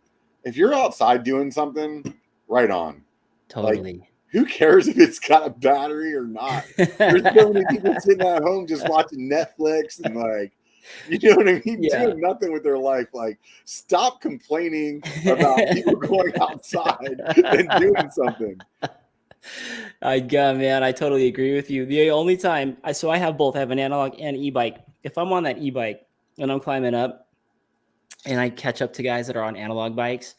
If you're outside doing something, right on. Totally. Like, who cares if it's got a battery or not? There's so many people sitting at home just watching Netflix and like, you know what I mean? Doing nothing with their life. Like, stop complaining about people going outside and doing something. Man, I totally agree with you. The only time I have both. I have an analog and e-bike. If I'm on that e-bike and I'm climbing up and I catch up to guys that are on analog bikes,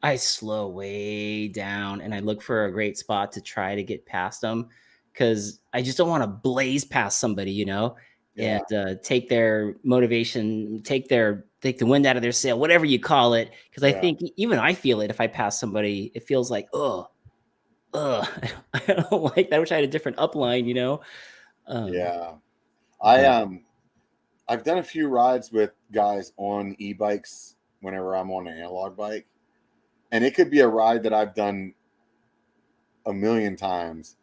I slow way down and I look for a great spot to try to get past them, because I just don't want to blaze past somebody, you know, and take their motivation, take the wind out of their sail, whatever you call it. Because I think even I feel it if I pass somebody. It feels like, I don't like that. I wish I had a different upline, you know. Yeah. But I've done a few rides with guys on e-bikes whenever I'm on an analog bike, and it could be a ride that I've done a million times.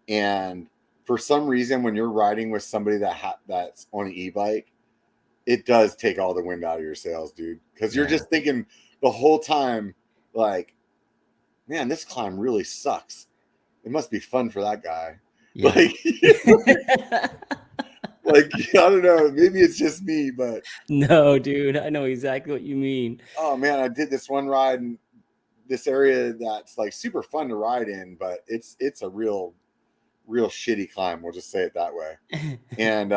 And for some reason, when you're riding with somebody that's on an e-bike, it does take all the wind out of your sails, dude. Because you're just thinking the whole time, like, man, this climb really sucks. It must be fun for that guy. yeah. Like I don't know, maybe it's just me, but No, dude, I know exactly what you mean. oh man, I did this one ride in this area that's like super fun to ride in, but it's a real shitty climb. We'll just say it that way. And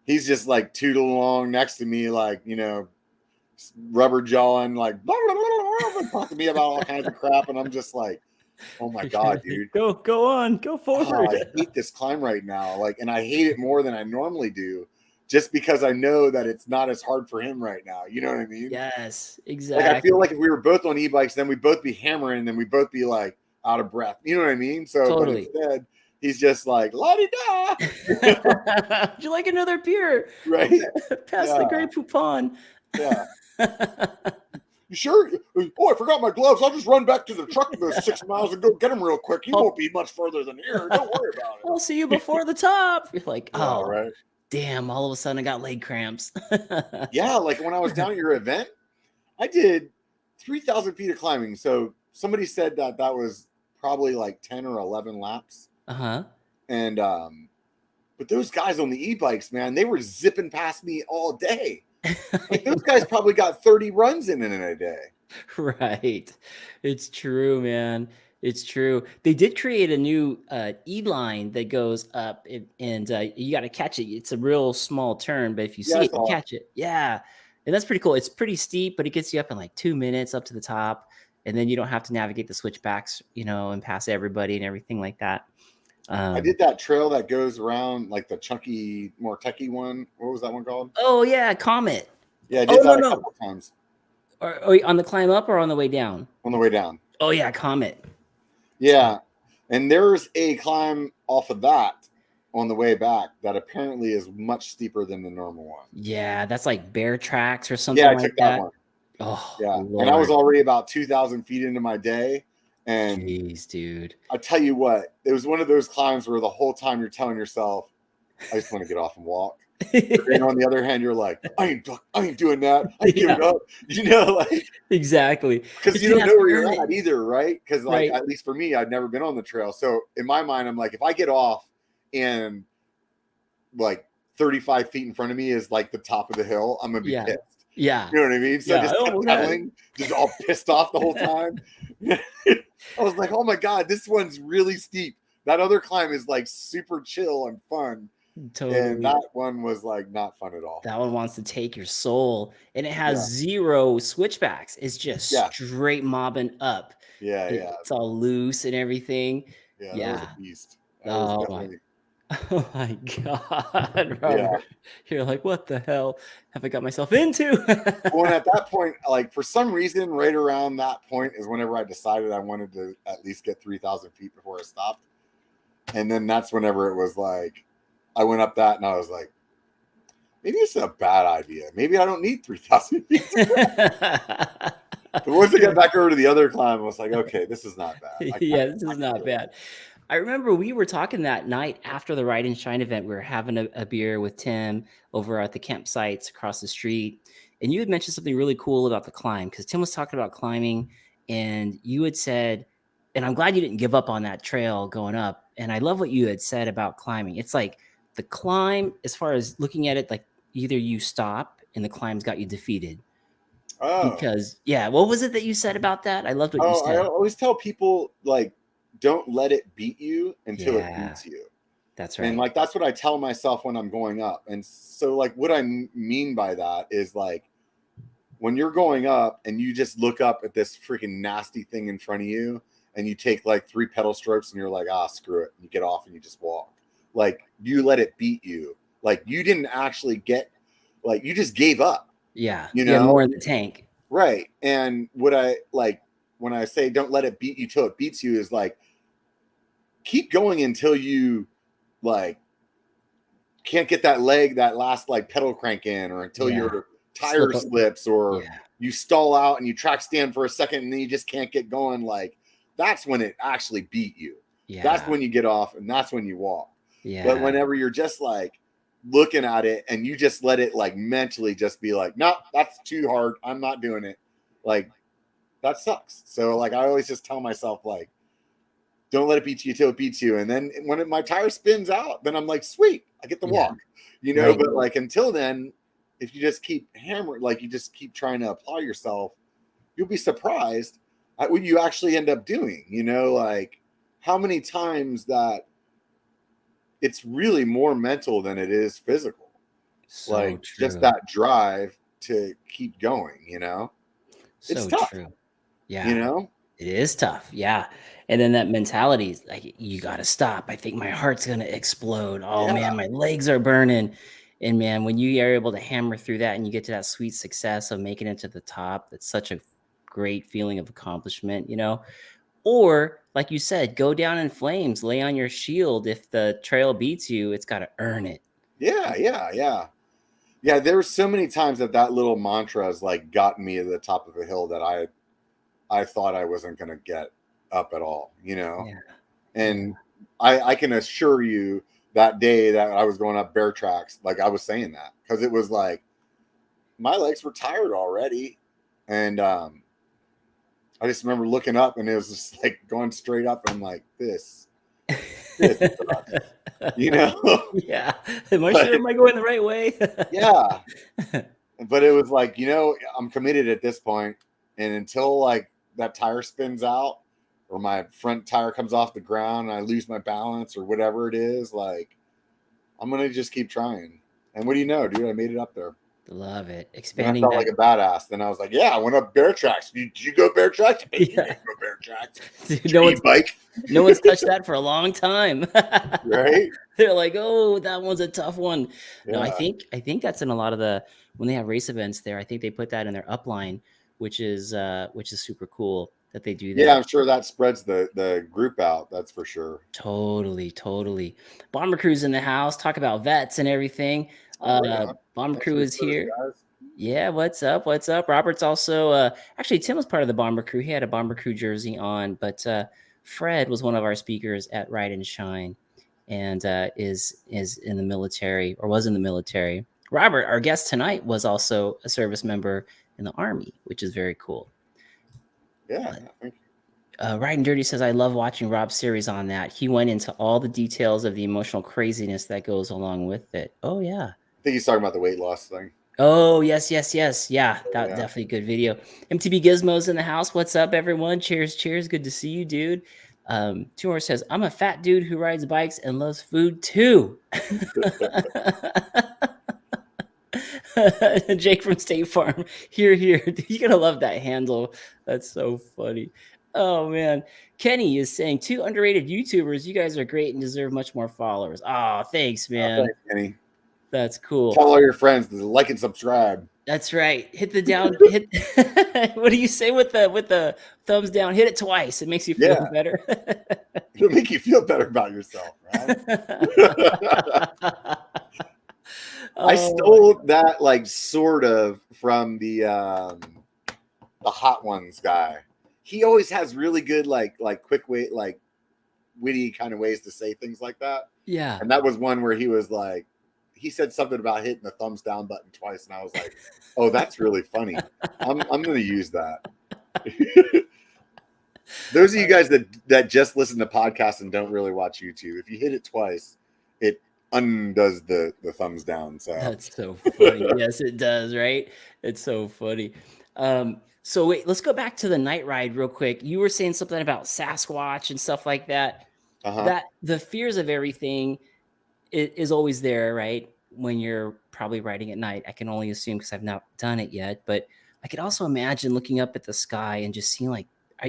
he's just like tootling along next to me, like, you know, rubber jawing, like blah, blah, blah, blah, blah, talking to me about all kinds of crap, and I'm just like, oh my god, dude, go on, go forward. I hate this climb right now, like, and I hate it more than I normally do, just because I know that it's not as hard for him right now. You know what I mean? Yes, Like, exactly. I feel like if we were both on e-bikes, then we'd both be hammering, and then we'd both be like out of breath. You know what I mean? So, Totally. but instead, he's just like la-di-da. Would you like another beer? Right? Pass the Grey Poupon. Yeah. You sure? Oh, I forgot my gloves. I'll just run back to the truck those 6 miles and go get them real quick. You won't be much further than here. Don't worry about it. I'll see you before the top. You're like, Yeah, oh, right. damn, all of a sudden I got leg cramps. Yeah, like when I was down at your event, I did 3,000 feet of climbing. So somebody said that was probably like 10 or 11 laps. Uh-huh. And, but those guys on the e-bikes, man, they were zipping past me all day. Like those guys probably got 30 runs in a day. Right. It's true, man. It's true. They did create a new E-line that goes up and you got to catch it. It's a real small turn, but if you see it, you catch it. Yeah. And that's pretty cool. It's pretty steep, but it gets you up in like 2 minutes up to the top. And then you don't have to navigate the switchbacks, you know, and pass everybody and everything like that. I did that trail that goes around like the chunky, more techie one. What was that one called? Oh, yeah. Comet. Yeah, I did that a couple times. Or on the climb up or on the way down? On the way down. Oh, yeah. Comet. Yeah. And there's a climb off of that on the way back that apparently is much steeper than the normal one. Yeah, that's like bear tracks or something like that. Yeah, I took that one. Oh, yeah. Lord. And I was already about 2,000 feet into my day. And jeez, dude. I tell you what, it was one of those climbs where the whole time you're telling yourself, I just want to get off and walk. And on the other hand, you're like, I ain't doing that. I give it up. You know, like exactly. Because you don't know where you're at either, right? Because like at least for me, I'd never been on the trail. So in my mind, I'm like, if I get off and like 35 feet in front of me is like the top of the hill, I'm gonna be pissed. Yeah. You know what I mean? So I just kept pedaling, just all pissed off the whole time. I was like, oh my God, this one's really steep. That other climb is like super chill and fun. Totally. And that one was like not fun at all. That one wants to take your soul. And it has zero switchbacks. It's just straight mobbing up. Yeah, It's all loose and everything. Yeah. That was a beast. Oh my God, Robert. You're like, what the hell have I got myself into? Well, at that point, like for some reason, right around that point is whenever I decided I wanted to at least get 3,000 feet before I stopped. And then that's whenever it was like, I went up that and I was like, maybe it's a bad idea. Maybe I don't need 3,000 feet. But once I got back over to the other climb, I was like, okay, this is not bad. This is not bad. I remember we were talking that night after the Ride and Shine event. We were having a beer with Tim over at the campsites across the street. And you had mentioned something really cool about the climb because Tim was talking about climbing and you had said, and I'm glad you didn't give up on that trail going up. And I love what you had said about climbing. It's like the climb, as far as looking at it, like either you stop and the climb's got you defeated. Oh. Because, what was it that you said about that? I loved what you said. I always tell people, like, don't let it beat you until it beats you. That's right. And like, that's what I tell myself when I'm going up. And so like, what I mean by that is like, when you're going up and you just look up at this freaking nasty thing in front of you and you take like 3 pedal strokes and you're like, screw it. And you get off and you just walk. Like you let it beat you. Like you didn't actually get, like you just gave up. Yeah. You know, more in the tank. Right. And what I like, when I say don't let it beat you till it beats you is like, keep going until you like can't get that last like pedal crank in, or until your tire slips, or you stall out and you track stand for a second and then you just can't get going. Like, that's when it actually beat you. That's when you get off, and that's when you walk. But whenever you're just like looking at it and you just let it like mentally just be like, no, that's too hard, I'm not doing it, like, that sucks. So like I always just tell myself, like, don't let it beat you till it beats you. And then when my tire spins out, then I'm like, sweet, I get the walk, you know. But like until then, if you just keep hammering, like you just keep trying to apply yourself, you'll be surprised at what you actually end up doing, you know, like how many times that it's really more mental than it is physical. So like true. Just that drive to keep going, you know. It's tough. True. Yeah. You know, it is tough. Yeah. And then that mentality is like, you got to stop. I think my heart's going to explode. Oh man, my legs are burning. And man, when you are able to hammer through that and you get to that sweet success of making it to the top, that's such a great feeling of accomplishment, you know. Or like you said, go down in flames, lay on your shield. If the trail beats you, it's got to earn it. Yeah. There were so many times that little mantra has like gotten me to the top of a hill that I thought I wasn't going to get up at all, you know. And I can assure you that day that I was going up bear tracks, like I was saying that because it was like my legs were tired already. And I just remember looking up and it was just like going straight up. And I'm like, this sucks, you know? Am I sure? Am I going the right way? But it was like, you know, I'm committed at this point, and until like that tire spins out or my front tire comes off the ground and I lose my balance or whatever it is, like I'm gonna just keep trying. And what do you know, dude? I made it up there. Love it. Expanding. I felt like a badass. Then I was like, yeah, I went up bear tracks. Did you go bear tracks? You didn't go bear tracks. Dude, no one's touched that for a long time. Right? They're like, oh, that one's a tough one. No, I think that's in a lot of when they have race events there, I think they put that in their upline, which is super cool that they do that. Yeah, I'm sure that spreads the group out. That's for sure. Totally. Bomber Crew's in the house. Talk about vets and everything. Bomber Crew is here. Yeah, what's up? Robert's also actually Tim was part of the Bomber Crew. He had a Bomber Crew jersey on, but Fred was one of our speakers at Ride and Shine, and is in the military, or was in the military. Robert, our guest tonight, was also a service member in the Army, which is very cool. Yeah. Ride and Dirty says, I love watching Rob's series on that. He went into all the details of the emotional craziness that goes along with it. Oh, yeah. I think he's talking about the weight loss thing. Oh, yes. Yeah, definitely a good video. MTB Gizmo's in the house. What's up, everyone? Cheers. Good to see you, dude. Tumor says, I'm a fat dude who rides bikes and loves food too. Jake from State Farm. Here. You're going to love that handle. That's so funny. Oh, man. Kenny is saying, 2 underrated YouTubers. You guys are great and deserve much more followers. Oh, thanks, man. Thanks, Kenny. That's cool. Tell all your friends to like and subscribe. That's right. Hit the down. What do you say with the thumbs down? Hit it twice. It makes you feel better. It'll make you feel better about yourself, right? I stole that like sort of from the Hot Ones guy. He always has really good like quick witty kind of ways to say things like that. Yeah. And that was one where he was like, he said something about hitting the thumbs down button twice, and I was like, "Oh, that's really funny. I'm going to use that." Those of you guys that just listen to podcasts and don't really watch YouTube, if you hit it twice, it undoes the thumbs down. So that's so funny. Yes, it does. Right? It's so funny. So wait, let's go back to the night ride real quick. You were saying something about Sasquatch and stuff like that. That the fears of everything is always there, right? When you're probably riding at night. I can only assume because I've not done it yet, but I could also imagine looking up at the sky and just seeing like,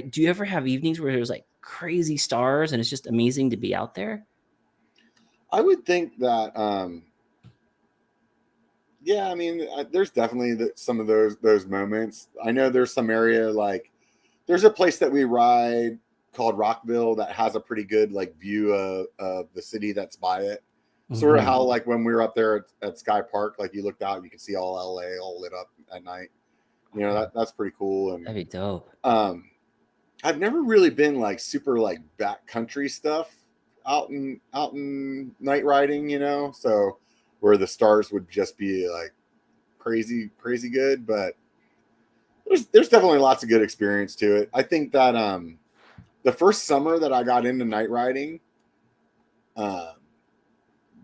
do you ever have evenings where there's like crazy stars and it's just amazing to be out there? I would think that, yeah, I mean, there's definitely some of those moments. I know there's some area, like there's a place that we ride called Rockville that has a pretty good like view of the city that's by it. Sort of how like when we were up there at Sky Park, like you looked out, you could see all LA all lit up at night. You know, that's pretty cool. And That'd be dope. I've never really been like super like backcountry stuff out in night riding, you know, so where the stars would just be like crazy good, but there's definitely lots of good experience to it. I think that the first summer that I got into night riding,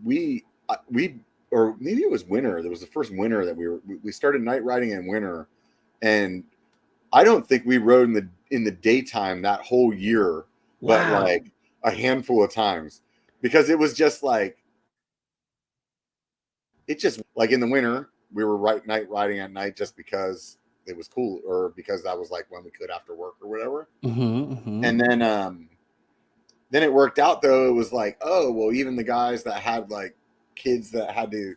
we or maybe it was winter. There was the first winter that we started night riding in winter, and I don't think we rode in the daytime that whole year, but Wow. like a handful of times, because it was just like it just like in the winter we were night riding at night just because it was cool, or because that was like when we could after work or whatever. And then it worked out though. It was like, oh well, even the guys that had like kids that had to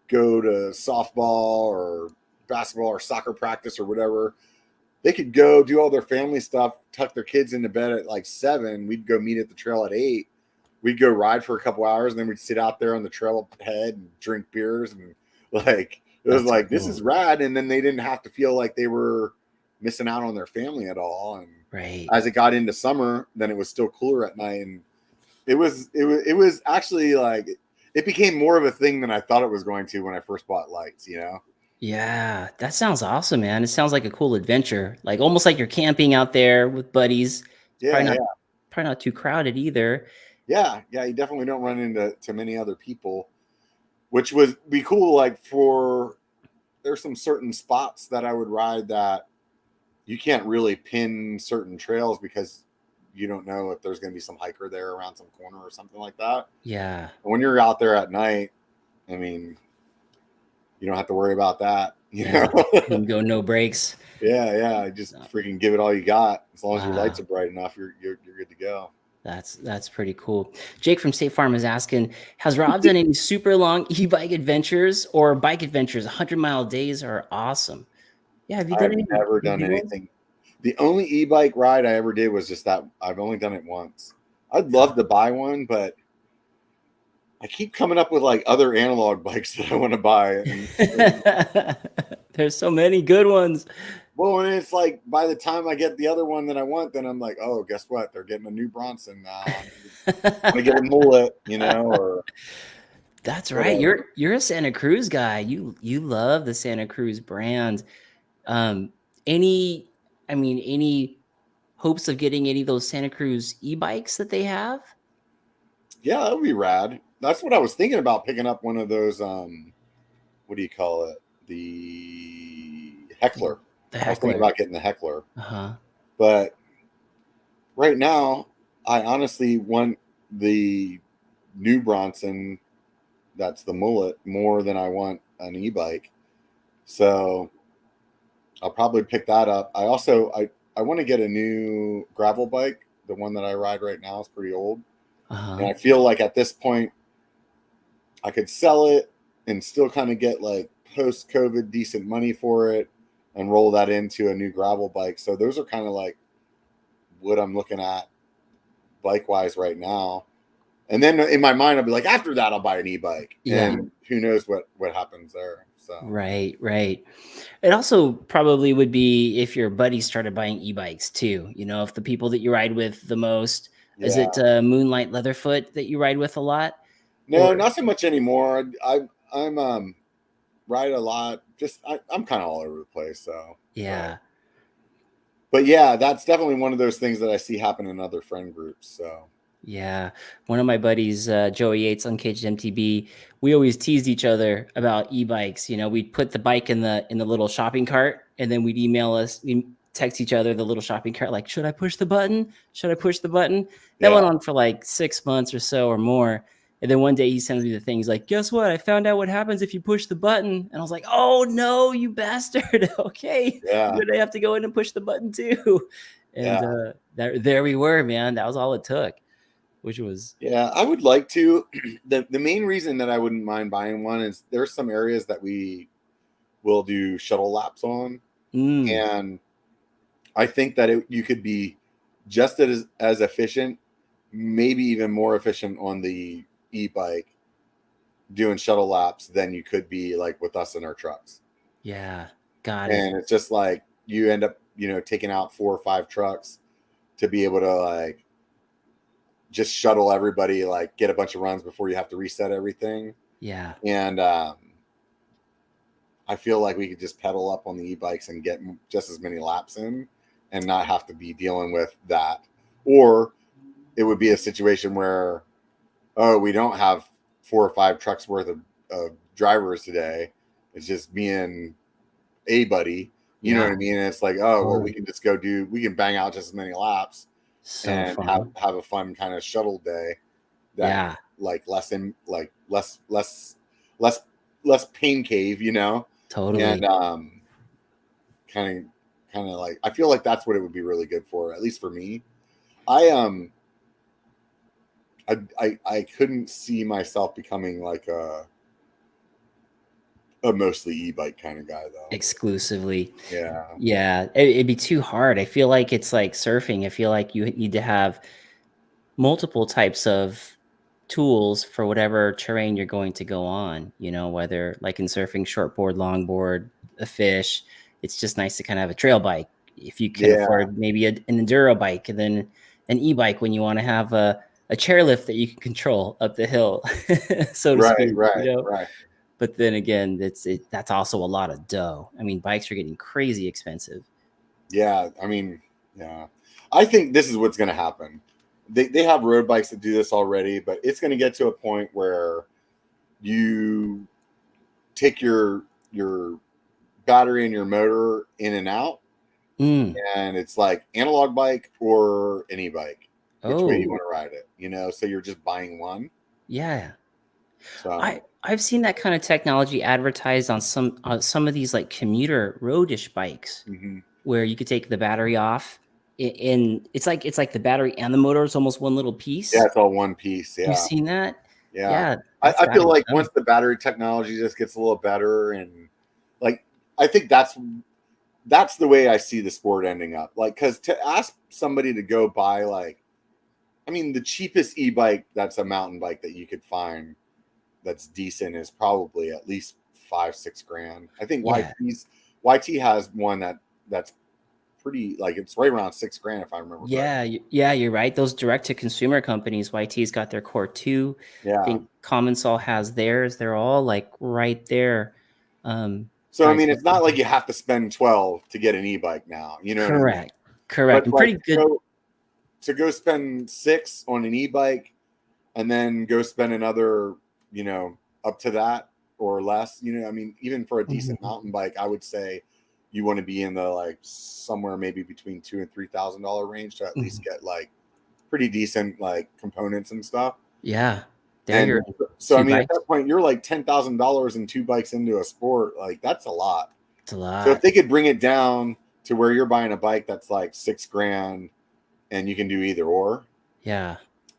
go to softball or basketball or soccer practice or whatever, they could go do all their family stuff, tuck their kids into bed at like 7. We'd go meet at the trail at 8. We'd go ride for a couple hours, and then we'd sit out there on the trailhead and drink beers, and like it was like this is rad. And then they didn't have to feel like they were missing out on their family at all. And as it got into summer, then it was still cooler at night, and it was actually like it became more of a thing than I thought it was going to when I first bought lights, you know. Yeah, that sounds awesome, man. It sounds like a cool adventure, like almost like you're camping out there with buddies. It's probably not too crowded either. Yeah, you definitely don't run into many other people, which would be cool. Like there's some certain spots that I would ride that you can't really pin certain trails because you don't know if there's going to be some hiker there around some corner or something like that. Yeah. When you're out there at night, I mean, you don't have to worry about that. You know? And go no brakes. Yeah. Just freaking give it all you got. As long as your lights are bright enough, you're good to go. That's pretty cool. Jake from State Farm is asking, has Rob done any super long e-bike adventures or bike adventures? 100-mile days are awesome. Yeah, have you done any? I've never done anything. The only e-bike ride I ever did was just that. I've only done it once. I'd love to buy one, but I keep coming up with like other analog bikes that I want to buy. And there's so many good ones. Well, and it's like by the time I get the other one that I want, then I'm like, oh, guess what? They're getting a new Bronson now. I'm gonna get a mullet, you know, or that's right. You're a Santa Cruz guy. You love the Santa Cruz brand. Any hopes of getting any of those Santa Cruz e-bikes that they have? Yeah, that would be rad. That's what I was thinking about, picking up one of those. What do you call it? The Heckler. I was thinking about getting the Heckler. But right now, I honestly want the new Bronson. That's the mullet more than I want an e-bike. So I'll probably pick that up. I also I want to get a new gravel bike. The one that I ride right now is pretty old. And I feel like at this point I could sell it and still kind of get like post-COVID decent money for it and roll that into a new gravel bike. So those are kind of like what I'm looking at bike-wise right now. And then in my mind, I'll be like, after that, I'll buy an e-bike. Yeah. And who knows what happens there. So Right. It also probably would be if your buddies started buying e-bikes too. You know, if the people that you ride with the most, is it Moonlight Leatherfoot that you ride with a lot? No, not so much anymore. I'm ride a lot. Just I'm kind of all over the place. So yeah. But yeah, that's definitely one of those things that I see happen in other friend groups. So yeah, one of my buddies, Joey Yates, Uncaged MTB, we always teased each other about e-bikes. You know, we'd put the bike in the little shopping cart, and then we text each other the little shopping cart, like, should I push the button? Should I push the button? That went on for like 6 months or so or more. And then one day he sends me the thing. He's like, guess what? I found out what happens if you push the button. And I was like, oh no, you bastard. Okay. Yeah. You're gonna have to go in and push the button too. And there we were, man. That was all it took. Which was I would like to. The main reason that I wouldn't mind buying one is there's some areas that we will do shuttle laps on, and I think that you could be just as efficient, maybe even more efficient on the e-bike doing shuttle laps than you could be like with us in our trucks. Yeah. Got it. And it's just like you end up, taking out 4 or 5 trucks to be able to like just shuttle everybody, like get a bunch of runs before you have to reset everything. Yeah. And I feel like we could just pedal up on the e-bikes and get just as many laps in and not have to be dealing with that. Or it would be a situation where, we don't have 4 or 5 trucks worth of drivers today. It's just me and a buddy. You know what I mean? And it's like, we can just we can bang out just as many laps and fun. have a fun kind of shuttle day. That like less pain cave, Totally. And kind of like I feel like that's what it would be really good for, at least for me. I couldn't see myself becoming like a mostly e-bike kind of guy though. Exclusively. Yeah. Yeah. It'd be too hard. I feel like it's like surfing. I feel like you need to have multiple types of tools for whatever terrain you're going to go on, whether like in surfing, shortboard, longboard, a fish. It's just nice to kind of have a trail bike if you can afford maybe an enduro bike, and then an e-bike when you want to have a chairlift that you can control up the hill, so to speak. Right. But then again, that's also a lot of dough. I mean, bikes are getting crazy expensive. Yeah, I mean, yeah. I think this is what's going to happen. They have road bikes that do this already, but it's going to get to a point where you take your battery and your motor in and out, and it's like analog bike or an e-bike, which way you want to ride it, so you're just buying one. Yeah. So I've seen that kind of technology advertised on some of these like commuter roadish bikes, where you could take the battery off. It's like the battery and the motor is almost one little piece. Yeah, it's all one piece. Yeah, you've seen that. Yeah. I feel like once the battery technology just gets a little better, and like I think that's the way I see the sport ending up. Like, because to ask somebody to go buy the cheapest e-bike that's a mountain bike that you could find that's decent is probably at least $5-6 grand. I think YT has one that's pretty, like, it's right around $6 grand if I remember. Yeah, you're right. Those direct to consumer companies, YT's got their Core 2. Yeah, I think Commensol has theirs. They're all like right there. So I mean, it's not like you have to spend 12 to get an e-bike now. You know correct, what I mean? Correct. And pretty good to go spend 6 on an e-bike, and then go spend another, up to that or less. I mean, even for a decent mountain bike, I would say you want to be in the like somewhere maybe between $2,000 and $3,000 range to at least get like pretty decent like components and stuff. Yeah. And so I mean, at that point, you're like $10,000 and 2 bikes into a sport. Like, that's a lot. It's a lot. So if they could bring it down to where you're buying a bike that's like $6 grand and you can do either or, yeah,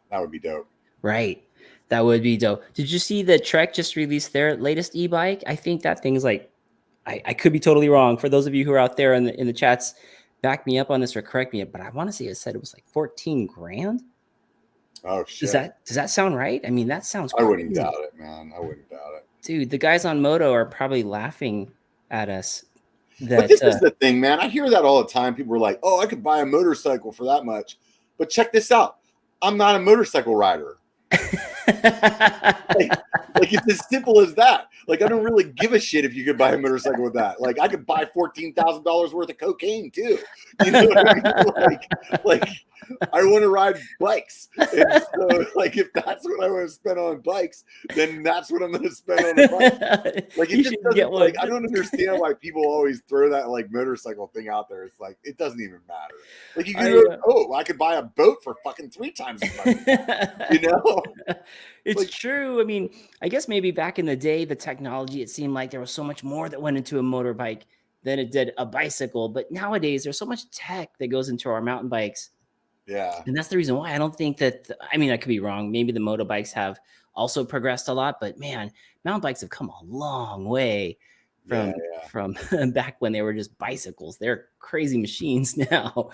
that would be dope. Right. That would be dope. Did you see that Trek just released their latest e-bike? I think that thing's like, I could be totally wrong. For those of you who are out there in the chats, back me up on this or correct me, but I want to say it said it was like 14 grand. Oh shit! Does that sound right? I mean, that sounds crazy. I wouldn't doubt it, man. I wouldn't doubt it. Dude, the guys on Moto are probably laughing at us. But this is the thing, man. I hear that all the time. People are like, "Oh, I could buy a motorcycle for that much." But check this out. I'm not a motorcycle rider. like it's as simple as that. Like, I don't really give a shit if you could buy a motorcycle with that. Like, I could buy $14,000 worth of cocaine too. You know what I mean? Like I want to ride bikes. And so, like, if that's what I want to spend on bikes, then that's what I'm going to spend on a bike. Like, it just doesn't, like, I don't understand why people always throw that like motorcycle thing out there. It's like, it doesn't even matter. Like, you can I could buy a boat for fucking 3 times as much. You know? It's like, true. I mean, I guess maybe back in the day, the technology, it seemed like there was so much more that went into a motorbike than it did a bicycle. But nowadays, there's so much tech that goes into our mountain bikes. Yeah. And that's the reason why I don't think that, I mean, I could be wrong. Maybe the motorbikes have also progressed a lot, but man, mountain bikes have come a long way from back when they were just bicycles. They're crazy machines now,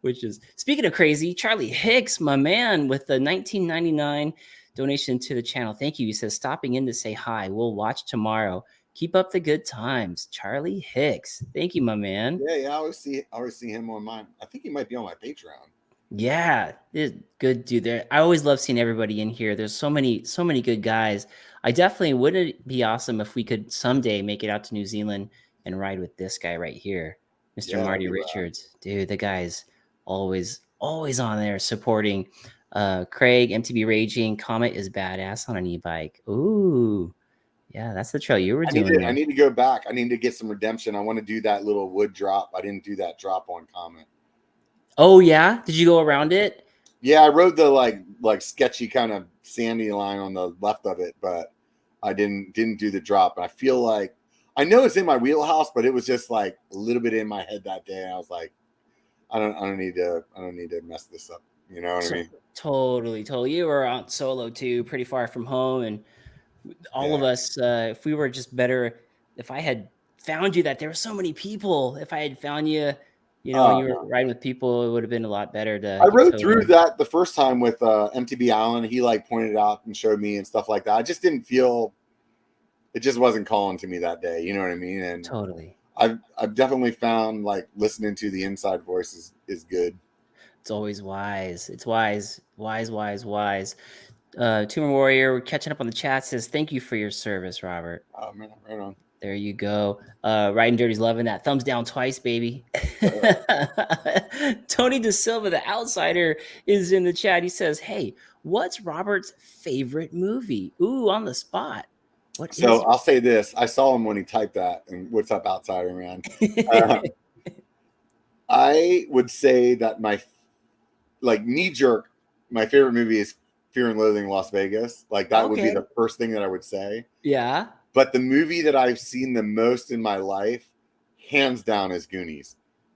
which is, speaking of crazy, Charlie Hicks, my man, with the 1999 donation to the channel. Thank you. He says, stopping in to say hi. We'll watch tomorrow. Keep up the good times. Charlie Hicks. Thank you, my man. Yeah. I always see him on mine. I think he might be on my Patreon. Yeah, good dude there. I always love seeing everybody in here. There's so many good guys. I definitely wouldn't it be awesome if we could someday make it out to New Zealand and ride with this guy right here, Mr. Yeah, Marty Richards. Dude, the guy's always on there supporting. Craig, MTB Raging, Comet is badass on an e-bike. Ooh, yeah, that's the trail you were doing. I need to go back. I need to get some redemption. I want to do that little wood drop. I didn't do that drop on Comet. Oh yeah, did you go around it? Yeah, I rode the like sketchy kind of sandy line on the left of it, but I didn't do the drop. And I feel like I know it's in my wheelhouse, but it was just like a little bit in my head that day. And I was like, I don't need to mess this up. You know what I mean? Totally. You were out solo too, pretty far from home, and all of us. If we were just better, if I had found you, that there were so many people. If I had found you, when you were riding with people, it would have been a lot better to. I rode through that the first time with MTB Allen. He like pointed out and showed me and stuff like that. I just didn't feel. It just wasn't calling to me that day. You know what I mean? And totally. I've definitely found like listening to the inside voice is good. It's always wise. It's wise. Tumor Warrior, we're catching up on the chat, says thank you for your service, Robert. Oh man, right on. There you go. Riding Dirty's loving that. Thumbs down twice, baby. Tony De Silva, the outsider, is in the chat. He says, hey, what's Robert's favorite movie? Ooh, on the spot. I'll say this. I saw him when he typed that. And what's up, outsider man? I would say that my knee jerk, my favorite movie is Fear and Loathing in Las Vegas. Like that would be the first thing that I would say. Yeah. But the movie that I've seen the most in my life, hands down, is Goonies.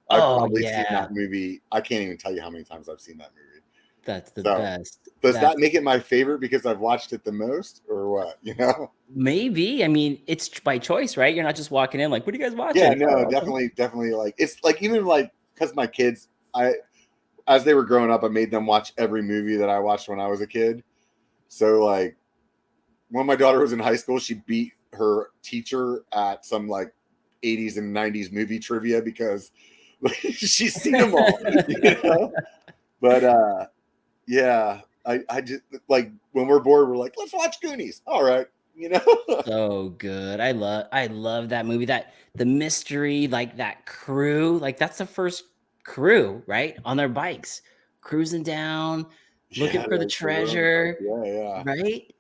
I've probably seen that movie. I can't even tell you how many times I've seen that movie. That's the best. Does that make it my favorite because I've watched it the most, or what? You know? Maybe. I mean, it's by choice, right? You're not just walking in like, what are you guys watching? Yeah, no, definitely. Like it's like even like because my kids, as they were growing up, I made them watch every movie that I watched when I was a kid. So like when my daughter was in high school, she beat her teacher at some like 80s and 90s movie trivia because she's seen them all, you know? But yeah, I just like when we're bored, we're like, let's watch Goonies. All right, you know. So good. I love that movie. That the mystery, like that crew, like that's the first crew, right? On their bikes, cruising down, looking for the treasure. Yeah. Right?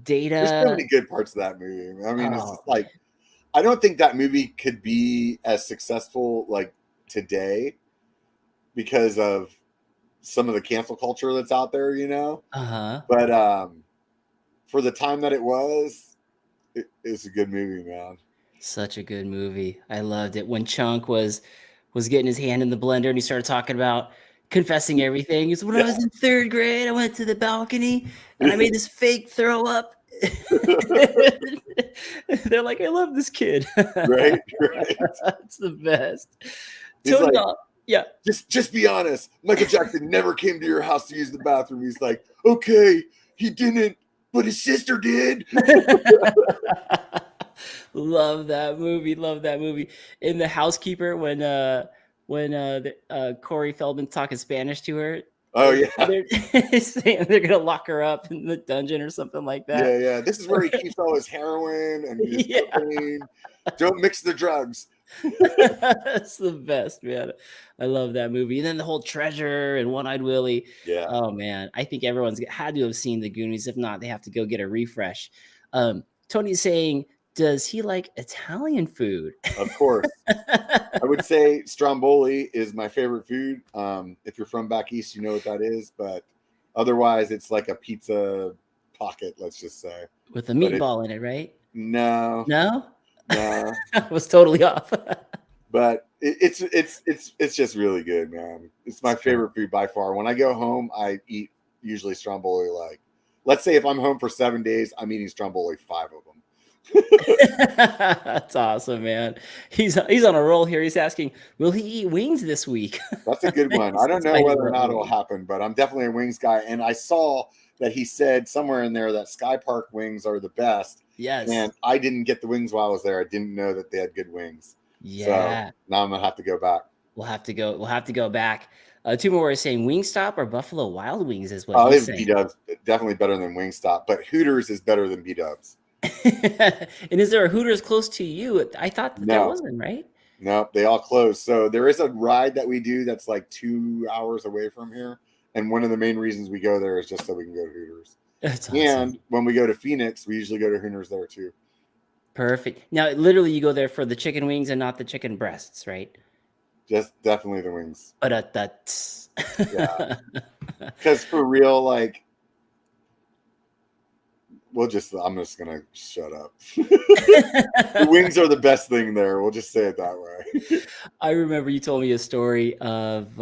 Data. There's so many good parts of that movie. I mean, it's just like I don't think that movie could be as successful like today because of some of the cancel culture that's out there, you know. But for the time that it was a good movie, man. Such a good movie. I loved it when Chunk was getting his hand in the blender and he started talking about confessing everything. He said, when I was in 3rd grade, I went to the balcony and I made this fake throw up. They're like, I love this kid. Right. It's the best. Tony, like, yeah. Just be honest. Michael Jackson never came to your house to use the bathroom. He's like, okay, he didn't, but his sister did. Love that movie. In The Housekeeper, when Corey Feldman talking Spanish to her. Oh yeah, they're saying they're gonna lock her up in the dungeon or something like that. Yeah. This is where he keeps all his heroin and his cocaine. Don't mix the drugs. That's the best, man. I love that movie. And then the whole treasure and One-Eyed Willie. Yeah. Oh man, I think everyone's had to have seen the Goonies. If not, they have to go get a refresh. Tony's saying, does he like Italian food? Of course. I would say stromboli is my favorite food. If you're from back east, you know what that is. But otherwise, it's like a pizza pocket, let's just say. With a meatball in it, right? No. I was totally off. But it's just really good, man. It's my favorite food by far. When I go home, I eat usually stromboli. Like, let's say if I'm home for 7 days, I'm eating stromboli 5 of them. That's awesome, man. He's on a roll here. He's asking, will he eat wings this week? That's a good one. I don't know whether or not it'll happen, but I'm definitely a wings guy. And I saw that he said somewhere in there that Sky Park wings are the best. Yes. And I didn't get the wings while I was there. I didn't know that they had good wings. Yeah. So now I'm gonna have to go back. We'll have to go. We'll have to go back. Two more are saying Wingstop or Buffalo Wild Wings is what Oh, he's it's saying. B-Dubs definitely better than Wingstop, but Hooters is better than B-Dubs. And is there a Hooters close to you? I thought that there No. wasn't, right? No, they all closed. So there is a ride that we do that's like 2 hours away from here. And one of the main reasons we go there is just so we can go to Hooters. That's awesome. And when we go to Phoenix, we usually go to Hooters there too. Perfect. Now, literally, you go there for the chicken wings and not the chicken breasts, right? Just definitely the wings. But that's Yeah. Because for real, like, I'm just gonna shut up. The wings are the best thing there. We'll just say it that way. I remember you told me a story of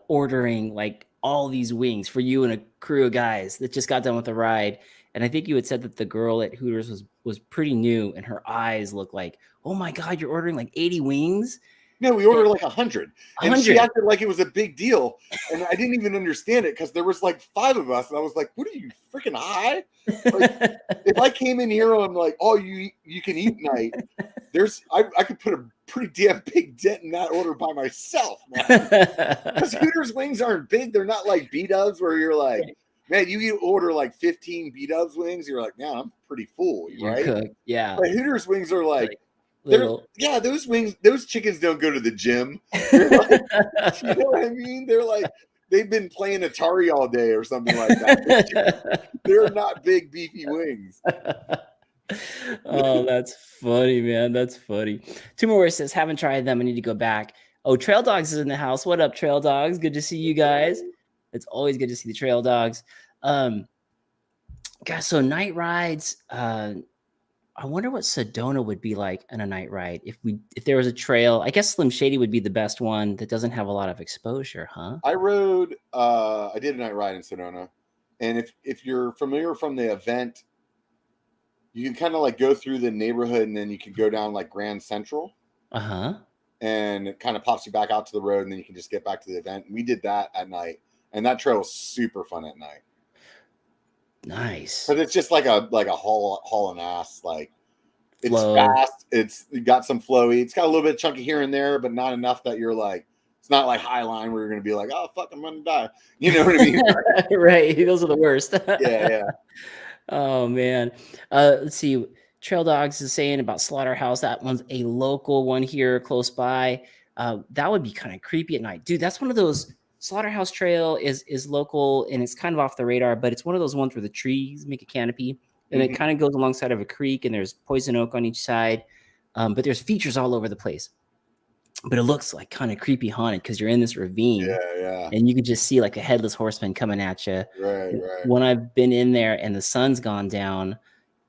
ordering like all these wings for you and a crew of guys that just got done with the ride. And I think you had said that the girl at Hooters was pretty new and her eyes looked like, oh my God, you're ordering like 80 wings? No, we ordered like 100. And 100. she acted like it was a big deal. And I didn't even understand it because there was like 5 of us. And I was like, what are you, freaking high? Like, if I came in here and I'm like, oh, you can eat night, I could put a pretty damn big dent in that order by myself, man. Because Hooters wings aren't big. They're not like B-Dubs where you're like, man, you order like 15 B-Dubs wings. You're like, man, I'm pretty full, right? Cooked. Yeah. But Hooters wings are like little. Yeah, those wings, those chickens don't go to the gym. Like, you know what I mean? They're like, they've been playing Atari all day or something like that. They're not big, beefy wings. Oh, that's funny, man. That's funny. 2 more says, haven't tried them. I need to go back. Oh, Trail Dogs is in the house. What up, Trail Dogs? Good to see you guys. It's always good to see the Trail Dogs. Guys, so night rides. I wonder what Sedona would be like on a night ride if there was a trail. I guess Slim Shady would be the best one that doesn't have a lot of exposure, huh? I did a night ride in Sedona. And if you're familiar from the event, you can kind of like go through the neighborhood and then you can go down like Grand Central. Uh-huh. And it kind of pops you back out to the road and then you can just get back to the event. We did that at night. And that trail is super fun at night. Nice. Because it's just like a hauling ass, like it's Flow. fast. It's got some flowy. It's got a little bit chunky here and there, but not enough that you're like, it's not like High Line where you're gonna be like, oh fuck, I'm gonna die. You know what I mean? Right. Those are the worst. Yeah. Oh man. Let's see. Trail Dogs is saying about Slaughterhouse. That one's a local one here close by. That would be kind of creepy at night. Dude, that's one of those. Slaughterhouse Trail is local and it's kind of off the radar, but it's one of those ones where the trees make a canopy and it kind of goes alongside of a creek and there's poison oak on each side. But there's features all over the place. But it looks like kind of creepy haunted because you're in this ravine. Yeah. And you can just see like a headless horseman coming at you. Right. When I've been in there and the sun's gone down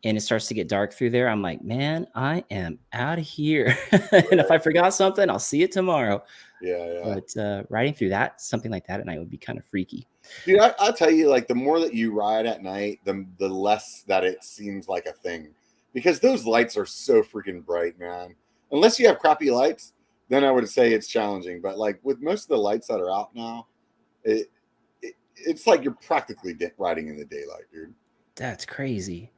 and it starts to get dark through there, I'm like, man, I am out of here. And if I forgot something, I'll see it tomorrow. Yeah. But riding through something like that at night would be kind of freaky. Dude, I'll tell you, like the more that you ride at night, the less that it seems like a thing. Because those lights are so freaking bright, man. Unless you have crappy lights, then I would say it's challenging. But like with most of the lights that are out now, it's like you're practically riding in the daylight, dude. That's crazy.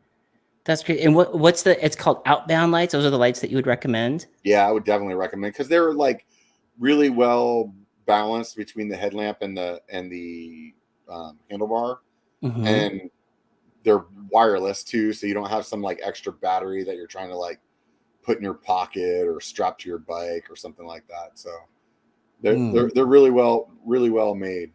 That's great. And it's called outbound lights. Those are the lights that you would recommend? Yeah, I would definitely recommend because they're like really well balanced between the headlamp and the handlebar, and they're wireless too, so you don't have some like extra battery that you're trying to like put in your pocket or strap to your bike or something like that. So they're really well made.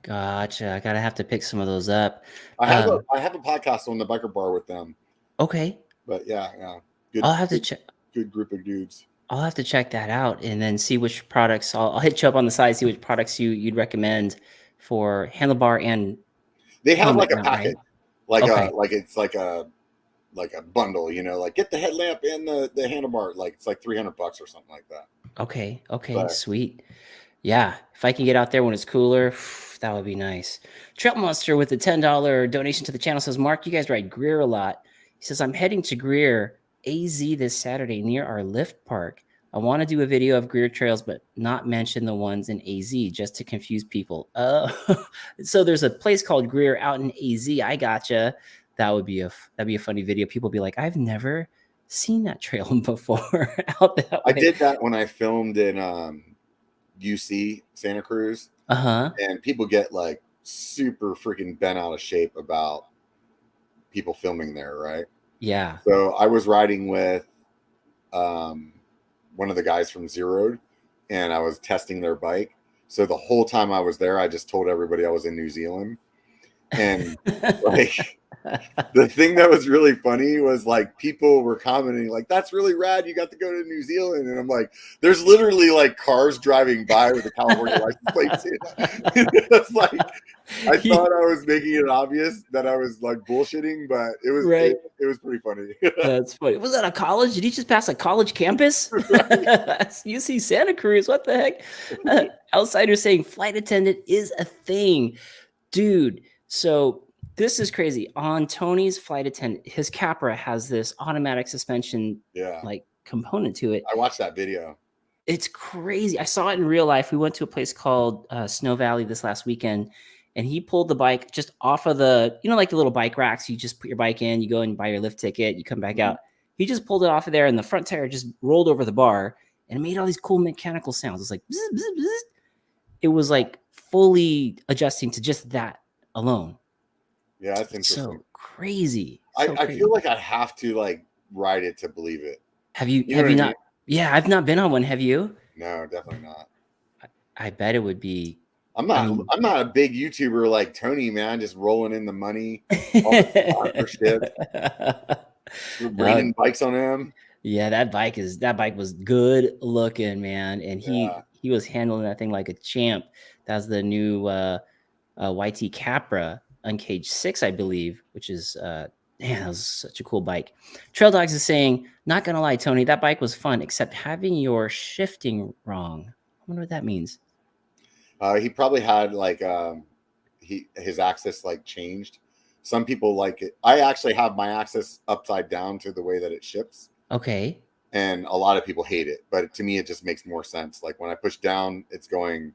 Gotcha. I gotta have to pick some of those up. I have a podcast on the Biker Bar with them. Okay. But yeah. Good, I'll have to check. Good group of dudes. I'll have to check that out and then see which products. I'll hit you up on the side, see which products you'd recommend for handlebar and. They have like a packet, right? It's like a bundle, you know, like get the headlamp and the handlebar, like it's like $300 or something like that. Okay, sweet. Yeah, if I can get out there when it's cooler, that would be nice. Trail Monster with the $10 donation to the channel says, Mark, you guys ride Greer a lot. He says, I'm heading to Greer, AZ this Saturday near our lift park. I want to do a video of Greer trails, but not mention the ones in AZ just to confuse people. So there's a place called Greer out in AZ. I gotcha. That'd be a funny video. People be like, I've never seen that trail before out that way. I did that when I filmed in UC Santa Cruz, and people get like super freaking bent out of shape about people filming there, right? Yeah. So I was riding with one of the guys from Zeroed, and I was testing their bike. So the whole time I was there, I just told everybody I was in New Zealand. And like the thing that was really funny was like people were commenting like, that's really rad, you got to go to New Zealand. And I'm like, there's literally like cars driving by with the California license plates in. It's like I thought I was making it obvious that I was like bullshitting, but it was right. it was pretty funny. That's funny. Was that a college? Did he just pass a college campus? UC Santa Cruz. What the heck? Outsiders saying flight attendant is a thing. Dude, so this is crazy. On Tony's flight attendant, his Capra has this automatic suspension like component to it. I watched that video. It's crazy. I saw it in real life. We went to a place called Snow Valley this last weekend, and he pulled the bike just off of the, like the little bike racks. You just put your bike in, you go and buy your lift ticket, you come back out. He just pulled it off of there, and the front tire just rolled over the bar and it made all these cool mechanical sounds. It's like, bzz, bzz, bzz. It was like fully adjusting to just that alone. Yeah, that's interesting. So crazy. I feel like I have to like ride it to believe it. Have you not? Mean? Yeah, I've not been on one. Have you? No, definitely not. I bet it would be. I'm not a big YouTuber like Tony, man. Just rolling in the money, all the sponsorship, raining bikes on him. Yeah, that bike was good looking, man, and he was handling that thing like a champ. That's the new YT Capra Uncaged 6, I believe, which is man, that was such a cool bike. Trail Dogs is saying, not gonna lie, Tony, that bike was fun, except having your shifting wrong. I wonder what that means. He probably had like his axis like changed. Some people like it. I actually have my axis upside down to the way that it shifts. Okay. And a lot of people hate it, but to me, it just makes more sense. Like when I push down, it's going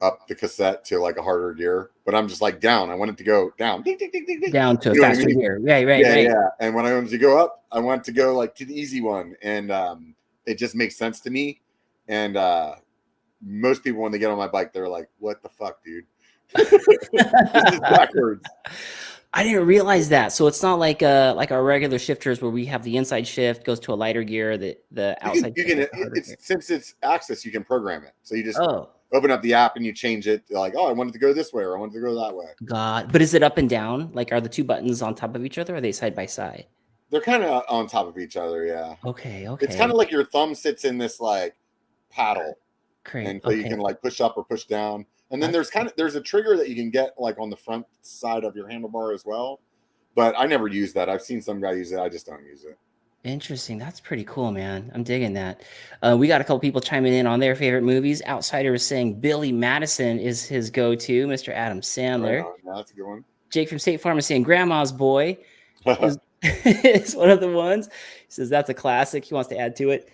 up the cassette to like a harder gear, but I'm just like down. I want it to go down, ding, ding, ding, ding, ding. Down to a faster gear. Right. Yeah. And when I wanted to go up, I want to go like to the easy one, and it just makes sense to me. And most people, when they get on my bike, they're like, "What the fuck, dude? This is backwards." I didn't realize that. So it's not like our regular shifters where we have the inside shift goes to a lighter gear. The outside. Since it's access, you can program it. So you just open up the app and you change it. Like, I wanted to go this way or I wanted to go that way. God, but is it up and down? Like, are the two buttons on top of each other? Or are they side by side? They're kind of on top of each other. Yeah. Okay. It's kind of like your thumb sits in this like paddle, and so you can like push up or push down. And then there's a trigger that you can get like on the front side of your handlebar as well. But I never use that. I've seen some guy use it. I just don't use it. Interesting. That's pretty cool, man. I'm digging that. We got a couple people chiming in on their favorite movies. Outsider is saying Billy Madison is his go-to. Mr. Adam Sandler. Right on. That's a good one. Jake from State Farm is saying Grandma's Boy is one of the ones. He says that's a classic. He wants to add to it.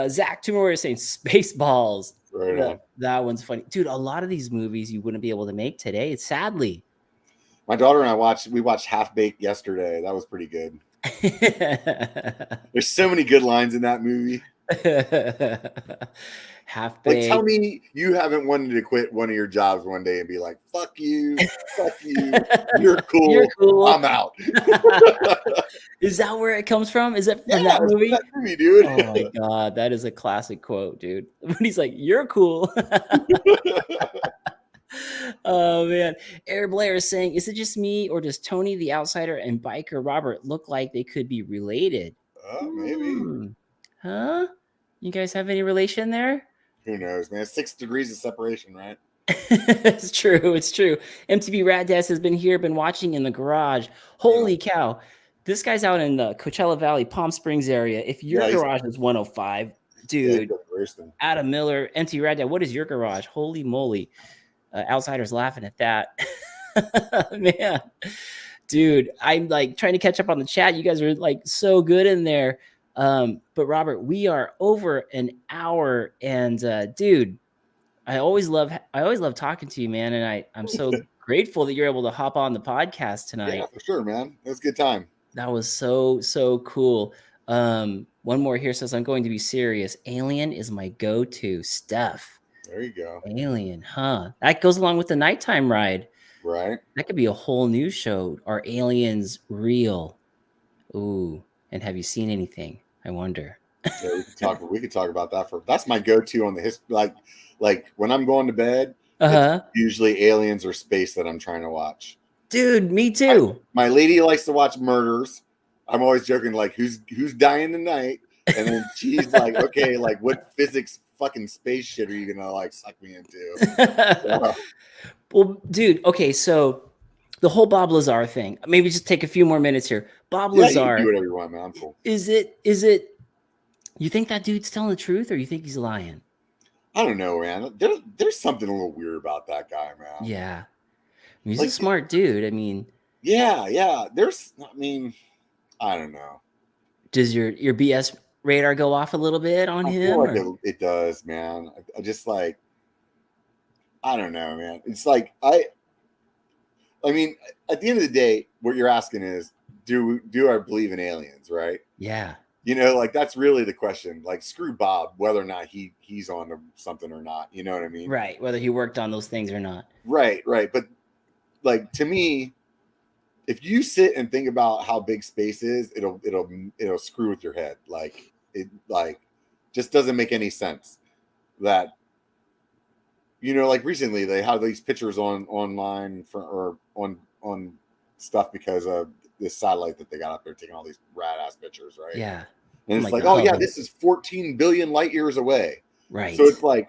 Zach Tumor is saying Spaceballs. Right. That one's funny. Dude, a lot of these movies you wouldn't be able to make today, sadly. My daughter and I watched Half Baked yesterday. That was pretty good. There's so many good lines in that movie. Half Baked. Like, tell me you haven't wanted to quit one of your jobs one day and be like, fuck you, you're cool, I'm out. Is that where it comes from? Is it from that movie? That movie, dude. Oh my god, that is a classic quote, dude. When he's like, "You're cool." Oh man, Air Blair is saying, "Is it just me, or does Tony the Outsider and Biker Robert look like they could be related?" Maybe. Huh? You guys have any relation there? Who knows, man? 6 degrees of separation, right? It's true. MTV Rat Desk has been here, been watching in the garage. Holy cow. This guy's out in the Coachella Valley, Palm Springs area. If your garage is 105, dude, Adam Miller, MTV Rat Desk, what is your garage? Holy moly. Outsiders laughing at that. Man. Dude, I'm like trying to catch up on the chat. You guys are like so good in there. But Robert, we are over an hour, and dude, I always love talking to you, man, and I'm so grateful that you're able to hop on the podcast Yeah, tonight. for sure, man. It was a good time. That was so cool. One more here says I'm going to be serious. Alien is my go-to. Steph. There you go. Alien, huh? That goes along with the nighttime ride. Right. That could be a whole new show. Are aliens real? Ooh, and have you seen anything? I wonder. Yeah, we could talk about that for. That's my go-to on the history. Like when I'm going to bed, it's Uh-huh. usually aliens or space that I'm trying to watch. Dude, me My, too. my lady likes to watch murders. I'm always joking, like who's dying tonight, and then she's like, okay, like what physics fucking space shit are you gonna like suck me into? Well, dude, okay, so the whole Bob Lazar thing. Maybe just take a few more minutes here. Bob Yeah, you can do Lazar, whatever you want, man. I'm cool. is it you think that dude's telling the truth or you think he's lying? I don't know, man. There's something a little weird about that guy, man. Yeah. He's a Like, smart dude. I mean, yeah. I don't know. does your BS radar go off a little bit on I feel him like or it does, man. I just like, I don't know, man. It's like I mean, at the end of the day, what you're asking is, do I believe in aliens, right? yeah. You know, like that's really the question. Like, screw Bob, whether or not he's on to something or not. You know what I mean? Right, whether he worked on those things or not. Right. But like to me, if you sit and think about how big space is, it'll screw with your head. Like it just doesn't make any sense. That like recently they had these pictures online or on stuff because of this satellite that they got up there taking all these rad ass pictures, right? Yeah. And it's Like like, oh yeah, Hubble. this is 14 billion light years away. Right. So it's like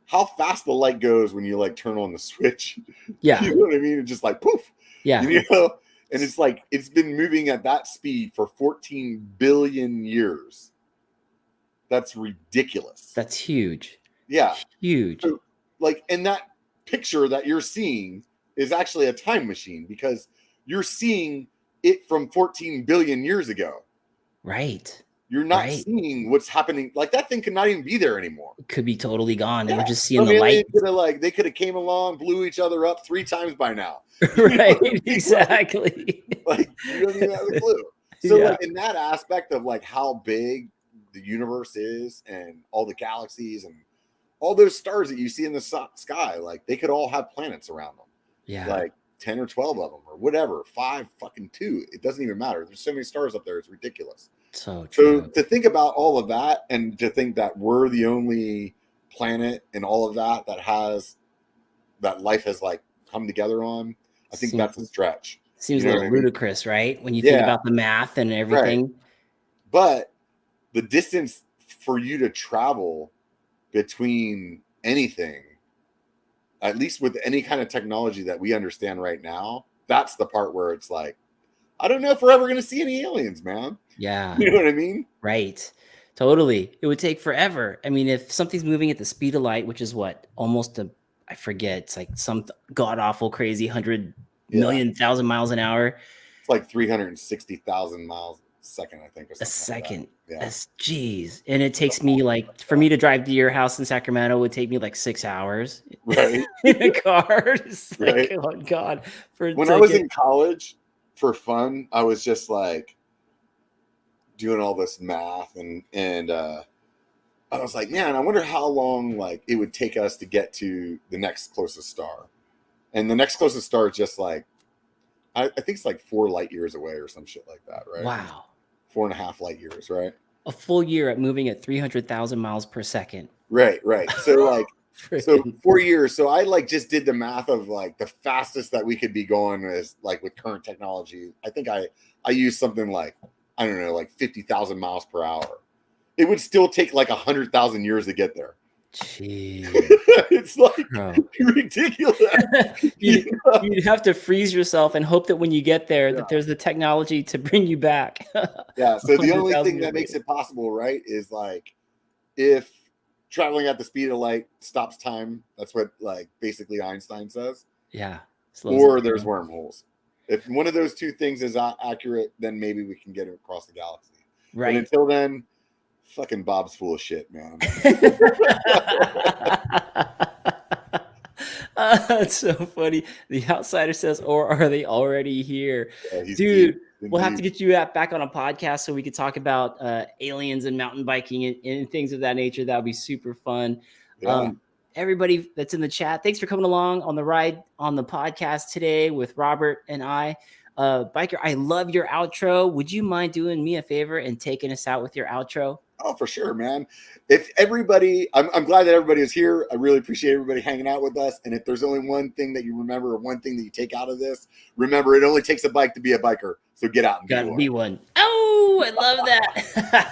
how fast the light goes when you like turn on the switch. Yeah. You know what I mean? It's just like poof. Yeah. You know? And it's like it's been moving at that speed for 14 billion years. That's ridiculous. That's huge. Yeah. Huge. So, like, and that picture that you're seeing is actually a time machine because you're seeing it from 14 billion years ago. Right. You're not seeing what's happening. Like that thing could not even be there anymore. It could be totally gone. Yeah. And we're just seeing the light. They could have came along, blew each other up 3 times by now. Right. Exactly. Like you don't even have a clue. So like in that aspect of like how big the universe is and all the galaxies and all those stars that you see in the sky, like they could all have planets around them. Yeah. Like 10 or 12 of them or whatever, 5 fucking 2. It doesn't even matter. There's so many stars up there. It's ridiculous. So true. So to think about all of that and to think that we're the only planet and all of that life has like come together on, I think that's a stretch. Seems a little ludicrous, right? When you think about the math and everything. Right. But the distance for you to travel between anything, at least with any kind of technology that we understand right now, that's the part where it's like, I don't know if we're ever going to see any aliens, man. Yeah. You know what I mean? Right. Totally. It would take forever. I mean, if something's moving at the speed of light, which is what, almost I forget, it's like some god awful crazy 100,000,000 miles an hour. It's like 360,000 miles a second, I think. Or something a second. Like that. Yeah. That's geez. And it takes me like, for me to drive to your house in Sacramento would take me like 6 hours. Right. In a car. It's like, right. Oh God. When I was in college for fun, I was just like doing all this math and I was like, man, I wonder how long like it would take us to get to the next closest star. And the next closest star is just like, I think it's like 4 light years away or some shit like that, right? Wow. 4.5 light years, right? A full year at moving at 300,000 miles per second. Right. So like, so 4 years. So I like just did the math of like the fastest that we could be going is like with current technology. I think I used something like, I don't know, like 50,000 miles per hour. It would still take like 100,000 years to get there. Jeez. It's like ridiculous. You'd have to freeze yourself and hope that when you get there that there's the technology to bring you back. Yeah. So the only thing that makes it possible, right, is like if traveling at the speed of light stops time. That's what like basically Einstein says. Yeah. Or there's wormholes. If one of those two things is accurate, then maybe we can get it across the galaxy. And Right. until then, fucking Bob's full of shit, man. That's so funny. The outsider says, or are they already here? Yeah, he's deep. Dude, we'll have to Indeed. get you back on a podcast so we could talk about aliens and mountain biking and things of that nature. That would be super fun. Yeah. Everybody that's in the chat, thanks for coming along on the ride on the podcast today with Robert and I. Biker, I love your outro. Would you mind doing me a favor and taking us out with your outro? Oh, for sure, man. If everybody, I'm glad that everybody is here. I really appreciate everybody hanging out with us. And if there's only one thing that you remember or one thing that you take out of this, remember it only takes a bike to be a biker. So get out and be Gotta one. be one. Oh, I love that.